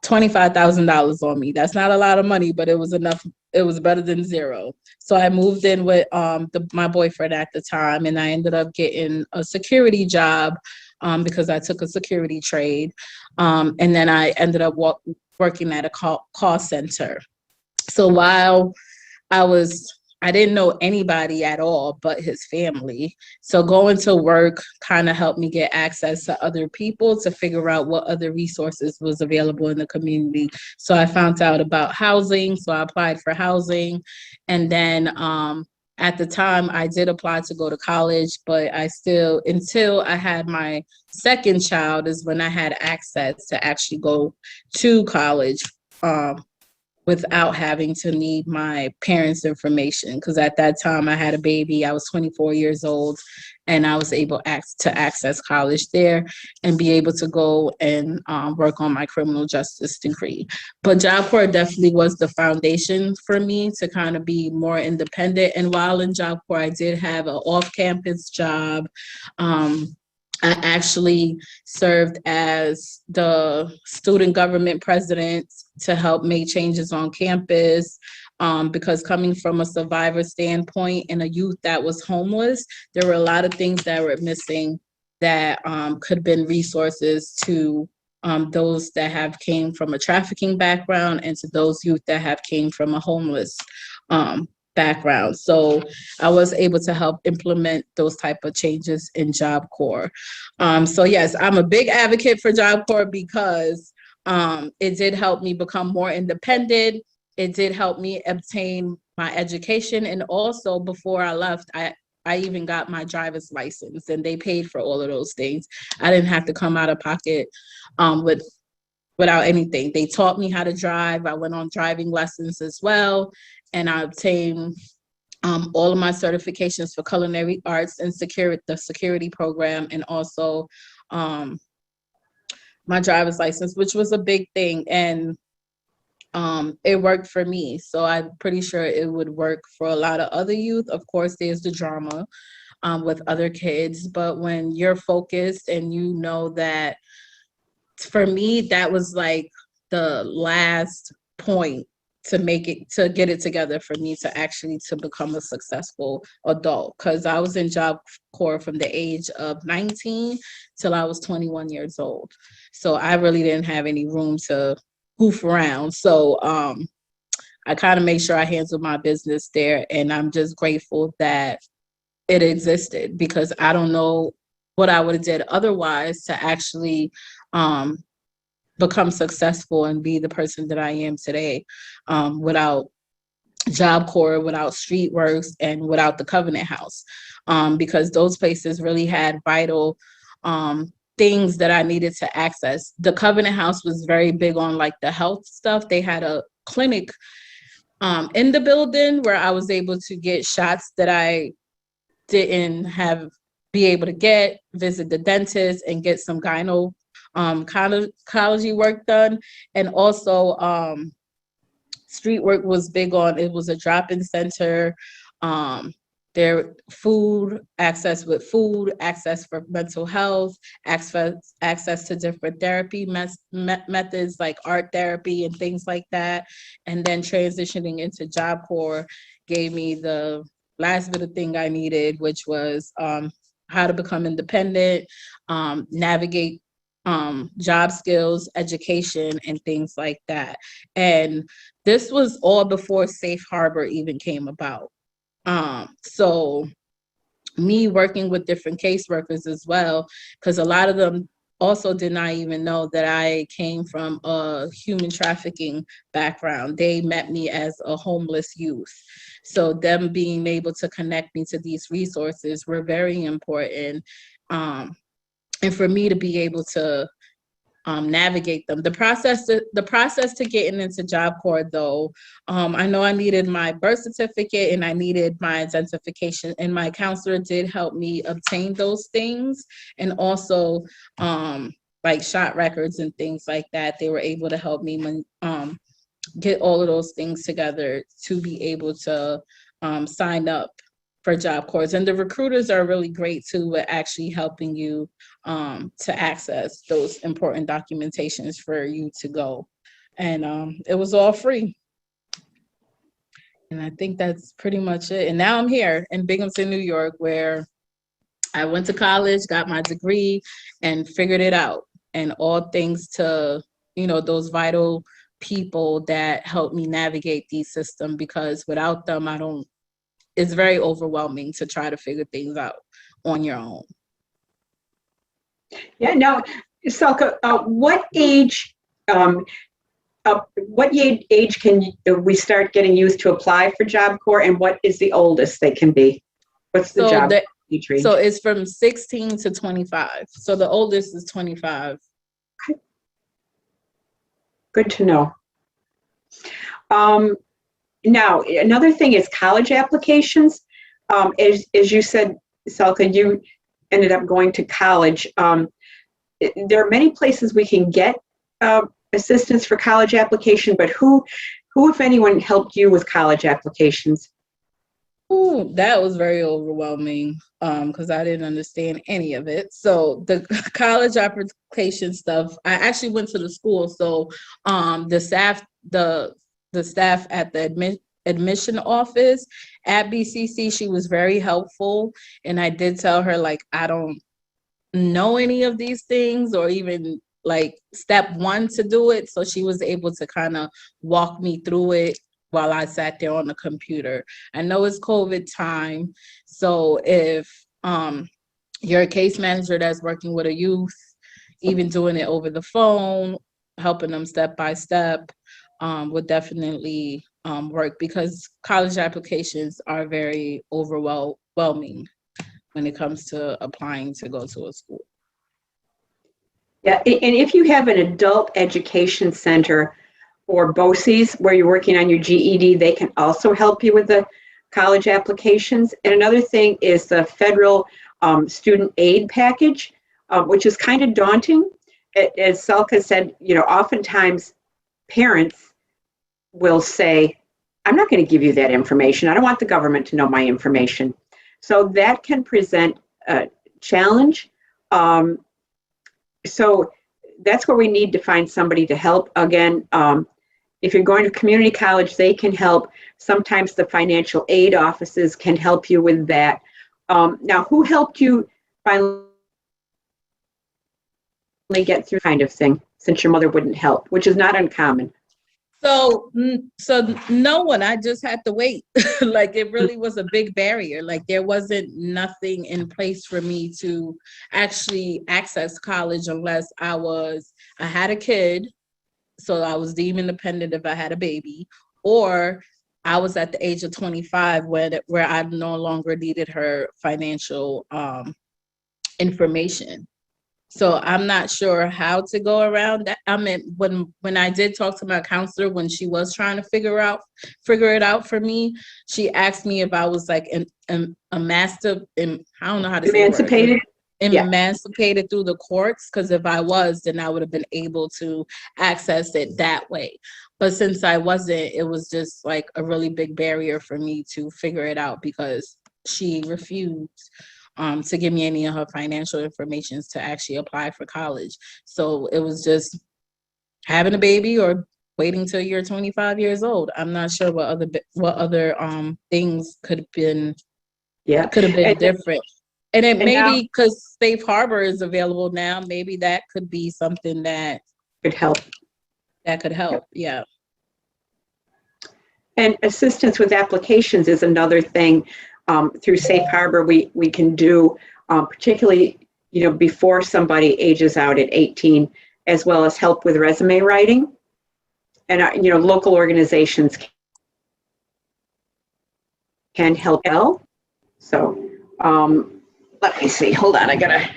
$25,000 on me. That's not a lot of money, but it was enough. It was better than zero. So I moved in with my boyfriend at the time, and I ended up getting a security job because I took a security trade. And then I ended up working at a call center. So while I didn't know anybody at all but his family. So going to work kind of helped me get access to other people to figure out what other resources was available in the community. So I found out about housing. So I applied for housing. And then at the time I did apply to go to college, but until I had my second child is when I had access to actually go to college. Without having to need my parents' information. Because at that time I had a baby, I was 24 years old, and I was able to access college there and be able to go and work on my criminal justice degree. But Job Corps definitely was the foundation for me to kind of be more independent. And while in Job Corps, I did have an off-campus job. I actually served as the student government president to help make changes on campus, because coming from a survivor standpoint and a youth that was homeless, there were a lot of things that were missing that could have been resources to those that have came from a trafficking background and to those youth that have came from a homeless background. So I was able to help implement those type of changes in Job Corps. So yes, I'm a big advocate for Job Corps because it did help me become more independent. It did help me obtain my education. And also before I left, I even got my driver's license, and they paid for all of those things. I didn't have to come out of pocket without anything. They taught me how to drive. I went on driving lessons as well. And I obtained all of my certifications for culinary arts and the security program, and also my driver's license, which was a big thing. And it worked for me. So I'm pretty sure it would work for a lot of other youth. Of course, there's the drama with other kids, but when you're focused and you know that, for me, that was like the last point to get it together for me to become a successful adult. Because I was in Job Corps from the age of 19 till I was 21 years old. So I really didn't have any room to goof around. So I kind of made sure I handled my business there. And I'm just grateful that it existed, because I don't know what I would have did otherwise to actually become successful and be the person that I am today, without Job Corps, without Streetworks, and without the Covenant House, because those places really had vital things that I needed to access. The Covenant House was very big on like the health stuff. They had a clinic in the building where I was able to get shots that I didn't be able to get, visit the dentist, and get some gynecology work done. And also street work was big on, it was a drop-in center. Their food, access for mental health, access to different therapy methods like art therapy and things like that. And then transitioning into Job Corps gave me the last bit of thing I needed, which was how to become independent, navigate job skills, education, and things like that. And this was all before Safe Harbor even came about. So me working with different caseworkers as well, because a lot of them also did not even know that I came from a human trafficking background. They met me as a homeless youth. So them being able to connect me to these resources were very important. And for me to be able to navigate them. The process to getting into Job Corps, though, I know I needed my birth certificate and I needed my identification, and my counselor did help me obtain those things, and also like shot records and things like that. They were able to help me get all of those things together to be able to sign up for Job Corps. And the recruiters are really great too with actually helping you to access those important documentations for you to go. And it was all free. And I think that's pretty much it. And now I'm here in Binghamton, New York, where I went to college, got my degree, and figured it out. And all thanks to, those vital people that helped me navigate these systems, because without them, it's very overwhelming to try to figure things out on your own. Yeah, no, Selka, what age can we start getting used to apply for Job Corps, and what is the oldest they can be? What's the job age range? So it's from 16 to 25. So the oldest is 25. Okay. Good to know. Now, another thing is college applications. As you said, Selka, you ended up going to college. There are many places we can get assistance for college application, but who, if anyone, helped you with college applications? Ooh, that was very overwhelming because I didn't understand any of it. So the college application stuff, I actually went to the school. So the staff at the admission office at BCC, she was very helpful. And I did tell her, like, I don't know any of these things or even like step one to do it. So she was able to kind of walk me through it while I sat there on the computer. I know it's COVID time. So if you're a case manager that's working with a youth, even doing it over the phone, helping them step by step, would definitely work, because college applications are very overwhelming when it comes to applying to go to a school. Yeah, and if you have an adult education center or BOCES where you're working on your GED, they can also help you with the college applications. And another thing is the federal student aid package, which is kind of daunting. As Selka said, oftentimes parents will say, I'm not going to give you that information. I don't want the government to know my information. So that can present a challenge. So that's where we need to find somebody to help. Again, if you're going to community college, they can help. Sometimes the financial aid offices can help you with that. Now, who helped you finally get through kind of thing, since your mother wouldn't help, which is not uncommon? So no one, I just had to wait. Like, it really was a big barrier. Like, there wasn't nothing in place for me to actually access college unless I had a kid. So I was deemed independent if I had a baby, or I was at the age of 25 where I no longer needed her financial information. So I'm not sure how to go around that. I mean, when I did talk to my counselor, when she was trying to figure it out for me, she asked me if I was like a master, I don't know how to say the word. Emancipated? Yeah. Emancipated through the courts, because if I was, then I would have been able to access it that way. But since I wasn't, it was just like a really big barrier for me to figure it out, because she refused to give me any of her financial information to actually apply for college. So it was just having a baby or waiting till you're 25 years old. I'm not sure what other things could have been different. And it maybe because Safe Harbor is available now, maybe that could be something that could help. Yeah. And assistance with applications is another thing. Through Safe Harbor, we can do, particularly, before somebody ages out at 18, as well as help with resume writing. And, local organizations can help out. So let me see. Hold on. I got to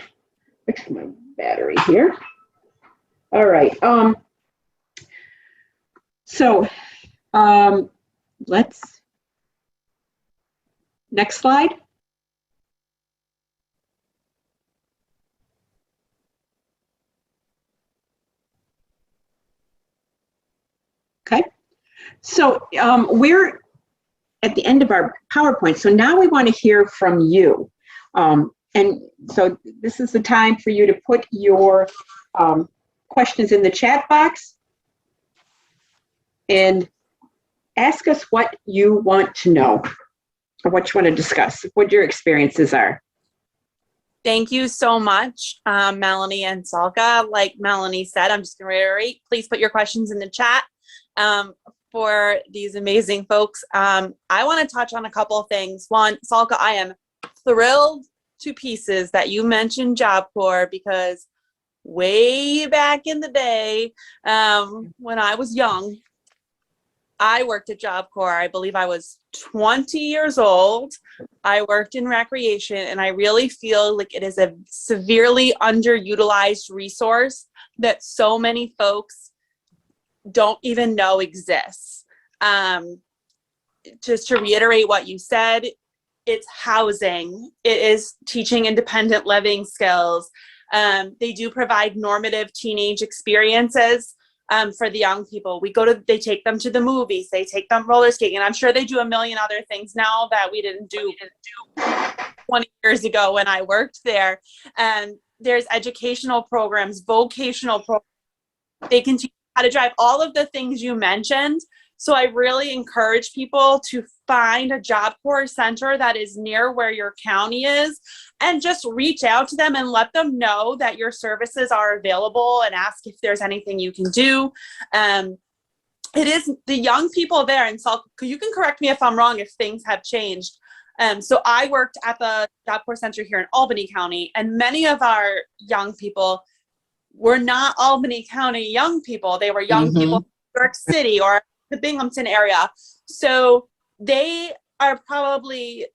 fix my battery here. All right. Let's, next slide. Okay. So we're at the end of our PowerPoint. So now we want to hear from you. And so this is the time for you to put your questions in the chat box and ask us what you want to know or what you want to discuss, what your experiences are. Thank you so much, Melanie and Salka. Like Melanie said, I'm just going to reiterate, please put your questions in the chat for these amazing folks. I want to touch on a couple of things. One, Salka, I am thrilled to pieces that you mentioned Job Corps, because way back in the day, when I was young, I worked at Job Corps. I believe I was 20 years old. I worked in recreation, and I really feel like it is a severely underutilized resource that so many folks don't even know exists. Just to reiterate what you said, it's housing. It is teaching independent living skills. They do provide normative teenage experiences for the young people. They take them to the movies, they take them roller skating, and I'm sure they do a million other things now that we didn't do 20 years ago when I worked there. And there's educational programs, vocational programs. They can teach how to drive, all of the things you mentioned. So I really encourage people to find a Job Corps center that is near where your county is, and just reach out to them and let them know that your services are available and ask if there's anything you can do. It is the young people there, and so you can correct me if I'm wrong if things have changed. So I worked at the Job Corps Center here in Albany County, and many of our young people were not Albany County young people. They were young people in New York City or the Binghamton area. So they are probably,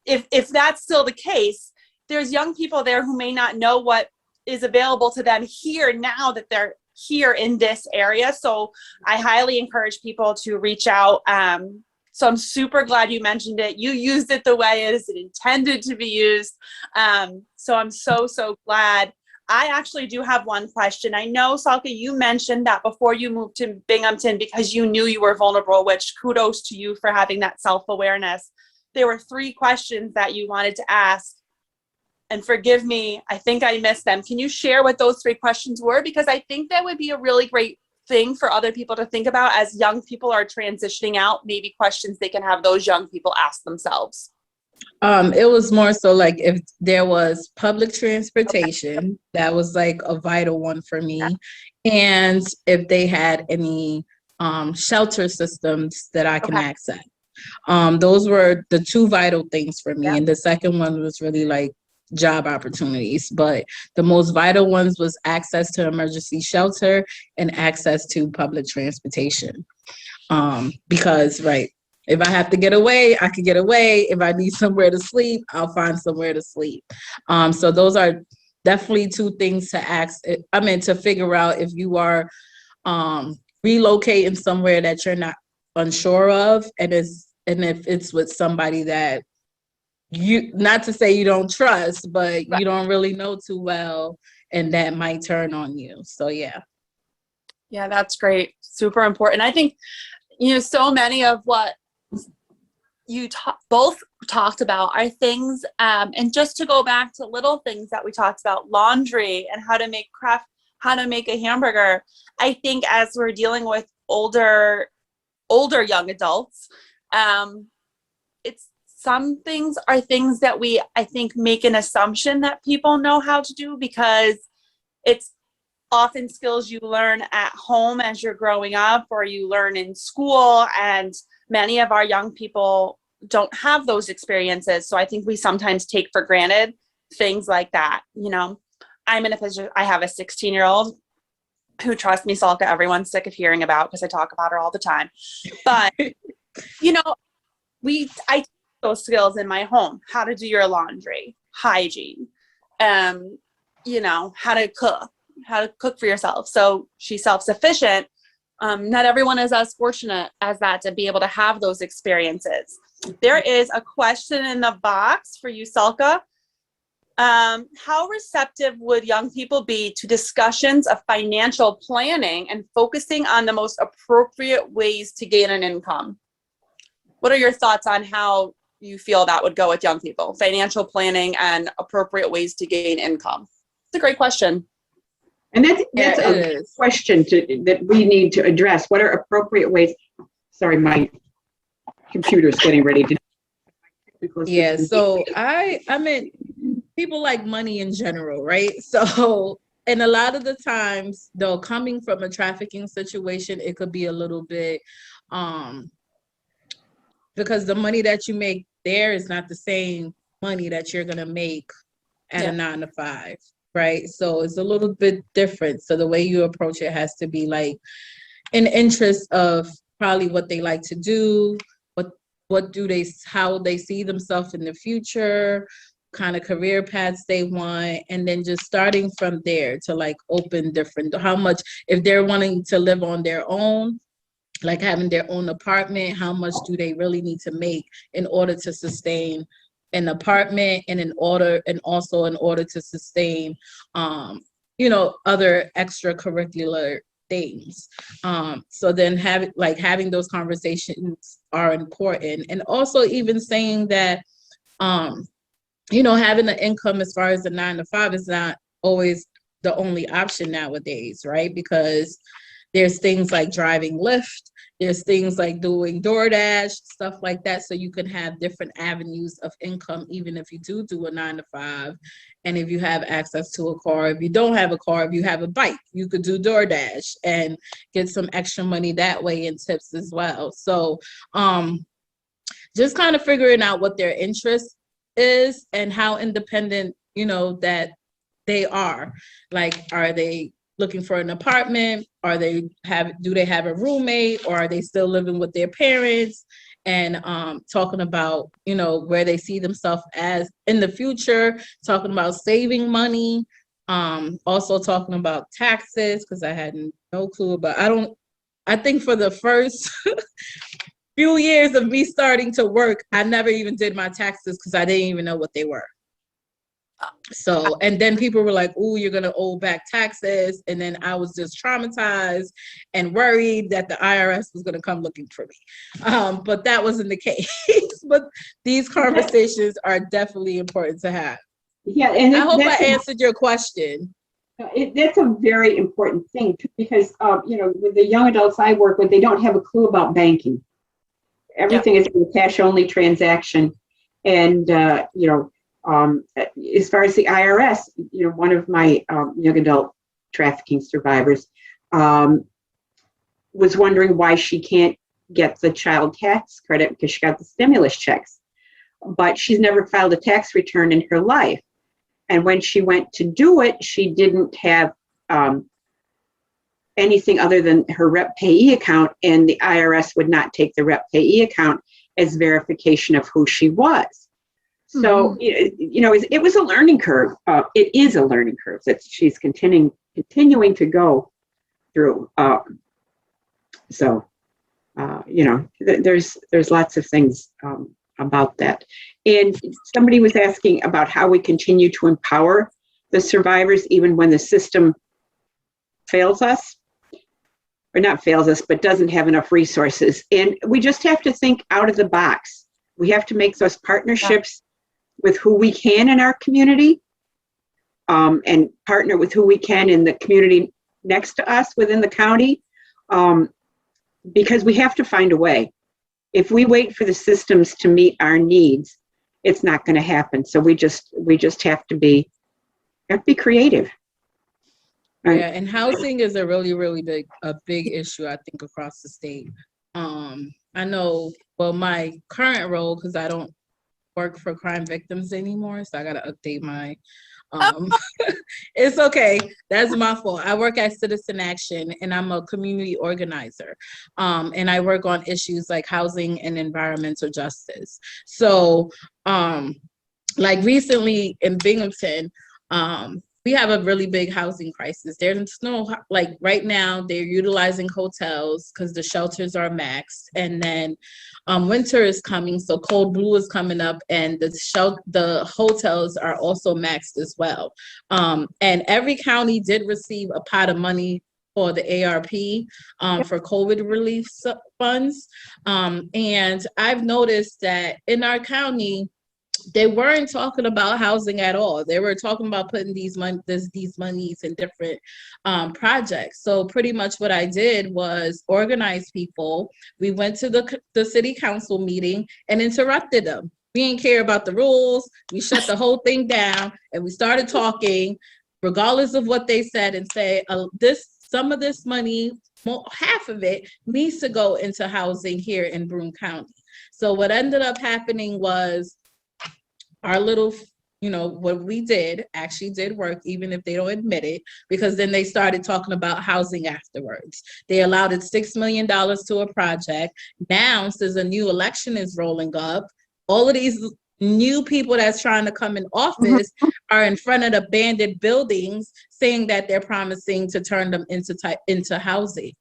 if that's still the case, there's young people there who may not know what is available to them here now that they're here in this area. So I highly encourage people to reach out. So I'm super glad you mentioned it. You used it the way it is intended to be used. So I'm so glad. I actually do have one question. I know, Salka, you mentioned that before you moved to Binghamton because you knew you were vulnerable, which kudos to you for having that self-awareness. There were 3 questions that you wanted to ask. And forgive me, I think I missed them. Can you share what those 3 questions were? Because I think that would be a really great thing for other people to think about as young people are transitioning out, maybe questions they can have those young people ask themselves. It was more so like if there was public transportation, that was like a vital one for me. And if they had any shelter systems that I can access. Those were the 2 vital things for me. And the second one was really like job opportunities. But the most vital ones was access to emergency shelter and access to public transportation. Because, If I have to get away, I can get away. If I need somewhere to sleep, I'll find somewhere to sleep. So those are definitely two things to ask. To figure out if you are relocating somewhere that you're not unsure of, and if it's with somebody that you, not to say you don't trust, but you don't really know too well, and that might turn on you. So yeah. Yeah, that's great. Super important. I think, so many of what you both talked about are things, and just to go back to little things that we talked about, laundry and how to make a hamburger. I think as we're dealing with older young adults, it's some things are things that I think make an assumption that people know how to do, because it's often skills you learn at home as you're growing up, or you learn in school, and many of our young people don't have those experiences. So I think we sometimes take for granted things like that. I'm in a position, I have a 16-year-old who, trust me, Salka, everyone's sick of hearing about, because I talk about her all the time. But, I teach those skills in my home: how to do your laundry, hygiene, how to cook for yourself. So she's self-sufficient. Not everyone is as fortunate as that to be able to have those experiences. There is a question in the box for you, Salka. How receptive would young people be to discussions of financial planning and focusing on the most appropriate ways to gain an income? What are your thoughts on how you feel that would go with young people? Financial planning and appropriate ways to gain income. It's a great question. And that's a question that we need to address. What are appropriate ways? Sorry, my computer's getting ready to. Yeah, so I mean, people like money in general, right? So, and a lot of the times, though, coming from a trafficking situation, it could be a little bit, because the money that you make there is not the same money that you're gonna make at a 9-to-5. Right. So it's a little bit different. So the way you approach it has to be like in interest of probably what they like to do, how they see themselves in the future, kind of career paths they want, and then just starting from there to like open different, how much, if they're wanting to live on their own, like having their own apartment, how much do they really need to make in order to sustain an apartment, and also in order to sustain other extracurricular things. So then having those conversations are important. And also even saying that having an income as far as the 9-to-5 is not always the only option nowadays, right? Because there's things like driving Lyft, there's things like doing DoorDash, stuff like that. So you can have different avenues of income, even if you do a 9-to-5. And if you have access to a car, if you don't have a car, if you have a bike, you could do DoorDash and get some extra money that way and tips as well. So just kind of figuring out what their interest is and how independent, that they are. Like, are they looking for an apartment? Do they have a roommate, or are they still living with their parents? And talking about, where they see themselves as in the future, talking about saving money, also talking about taxes, because I had no clue about, I think for the first few years of me starting to work, I never even did my taxes because I didn't even know what they were. So, and then people were like, "Oh, you're gonna owe back taxes," and then I was just traumatized and worried that the IRS was gonna come looking for me. But that wasn't the case. But these conversations are definitely important to have. Yeah, and I hope I answered your question. That's a very important thing too, because with the young adults I work with, they don't have a clue about banking. Everything is a cash-only transaction, and as far as the IRS, one of my young adult trafficking survivors was wondering why she can't get the child tax credit because she got the stimulus checks, but she's never filed a tax return in her life. And when she went to do it, she didn't have anything other than her rep payee account, and the IRS would not take the rep payee account as verification of who she was. So, it was a learning curve. It is a learning curve that she's continuing to go through. There's lots of things about that. And somebody was asking about how we continue to empower the survivors even when the system fails us, or not fails us, but doesn't have enough resources. And we just have to think out of the box. We have to make those partnerships with who we can in our community, and partner with who we can in the community next to us within the county, because we have to find a way. If we wait for the systems to meet our needs, it's not going to happen. So we just have to be creative. Right? Yeah, and housing is a really big issue, I think, across the state. I know, well, my current role, because I don't work for crime victims anymore, so I got to update my it's okay, that's my fault. I work at Citizen Action, and I'm a community organizer, and I work on issues like housing and environmental justice. So like recently in Binghamton, we have a really big housing crisis. There's no, like right now, they're utilizing hotels because the shelters are maxed. And then winter is coming, so Cold Blue is coming up, and the hotels are also maxed as well. And every county did receive a pot of money for the ARP for COVID relief funds. And I've noticed that in our county, they weren't talking about housing at all. They were talking about putting these monies in different projects. So pretty much what I did was organize people. We went to the city council meeting and interrupted them. We didn't care about the rules. We shut the whole thing down, and we started talking regardless of what they said, and say some of this money, half of it, needs to go into housing here in Broome County. So what ended up happening was our little, what we did actually did work, even if they don't admit it, because then they started talking about housing afterwards. They allotted $6 million to a project. Now, since a new election is rolling up, all of these new people that's trying to come in office are in front of abandoned buildings saying that they're promising to turn them into housing.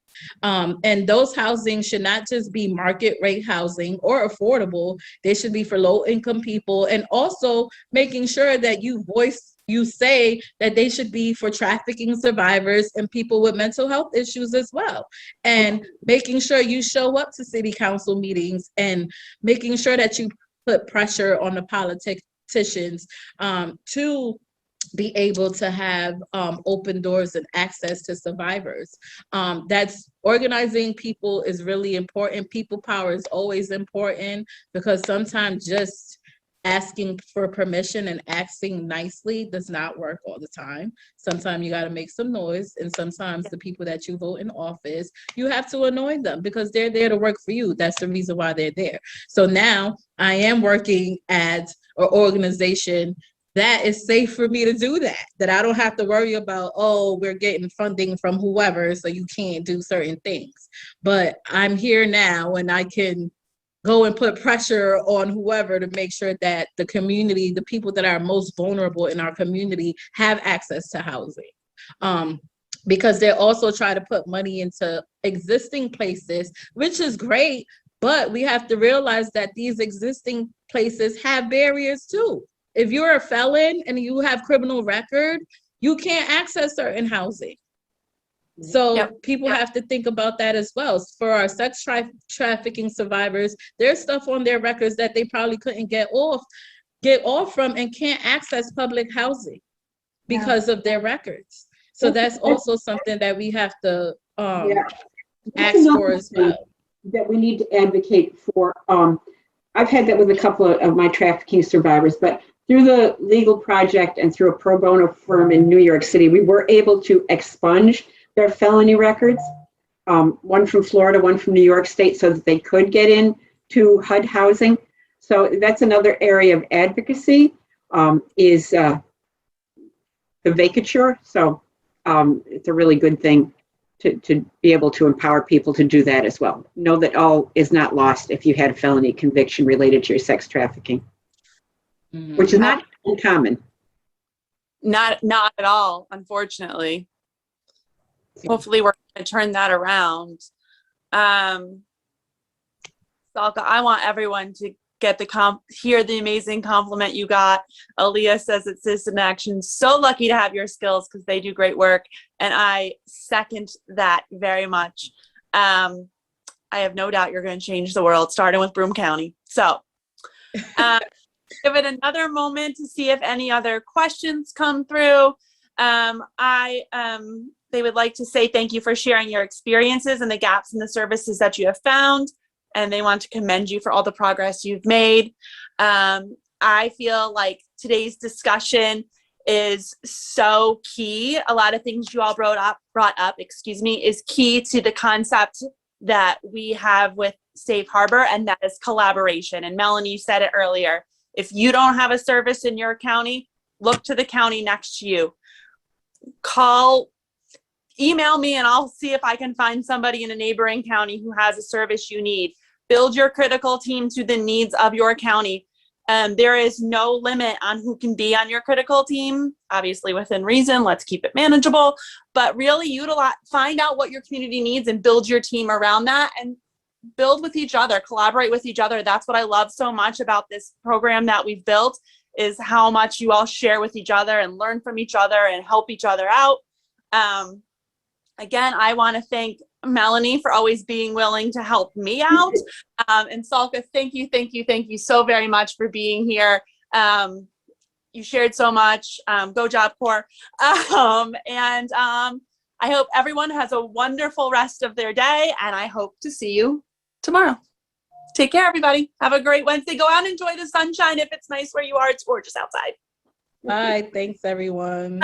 And those housing should not just be market rate housing or affordable. They should be for low income people, and also making sure that you say that they should be for trafficking survivors and people with mental health issues as well. And making sure you show up to city council meetings, and making sure that you put pressure on the politicians to be able to have open doors and access to survivors. That's organizing people is really important. People power is always important, because sometimes just asking for permission and asking nicely does not work all the time. Sometimes you got to make some noise, and sometimes the people that you vote in office, you have to annoy them because they're there to work for you. That's the reason why they're there. So now I am working at an organization that is safe for me to do that I don't have to worry about, we're getting funding from whoever, so you can't do certain things. But I'm here now, and I can go and put pressure on whoever to make sure that the community, the people that are most vulnerable in our community, have access to housing. Because they also try to put money into existing places, which is great, but we have to realize that these existing places have barriers too. If you're a felon and you have criminal record, you can't access certain housing. So people have to think about that as well. For our sex trafficking survivors, there's stuff on their records that they probably couldn't get off from, and can't access public housing because of their records. So that's also something that we have to ask for as well. That we need to advocate for. I've had that with a couple of my trafficking survivors, but through the legal project and through a pro bono firm in New York City, we were able to expunge their felony records, one from Florida, one from New York State, so that they could get into HUD housing. So that's another area of advocacy, is the vacature. So it's a really good thing to be able to empower people to do that as well. Know that all is not lost if you had a felony conviction related to your sex trafficking, which is not uncommon. Not at all, unfortunately. Hopefully we're going to turn that around. Salka, I want everyone to get hear the amazing compliment you got. Aaliyah says it's System Action. So lucky to have your skills because they do great work. And I second that very much. I have no doubt you're going to change the world, starting with Broome County. So give it another moment to see if any other questions come through. They would like to say thank you for sharing your experiences and the gaps in the services that you have found. And they want to commend you for all the progress you've made. I feel like today's discussion is so key. A lot of things you all brought up, is key to the concept that we have with Safe Harbor, and that is collaboration. And Melanie, you said it earlier. If you don't have a service in your county, look to the county next to you. Email me, and I'll see if I can find somebody in a neighboring county who has a service you need. Build your critical team to the needs of your county. There is no limit on who can be on your critical team, obviously within reason. Let's keep it manageable, but really find out what your community needs and build your team around that, and build with each other, collaborate with each other. That's what I love so much about this program that we've built, is how much you all share with each other and learn from each other and help each other out. Again, I want to thank Melanie for always being willing to help me out. And Salka, thank you so very much for being here. You shared so much. Go Job Corps. I hope everyone has a wonderful rest of their day, and I hope to see you tomorrow. Take care, everybody. Have a great Wednesday. Go out and enjoy the sunshine if it's nice where you are. It's gorgeous outside. Bye. Thanks, everyone.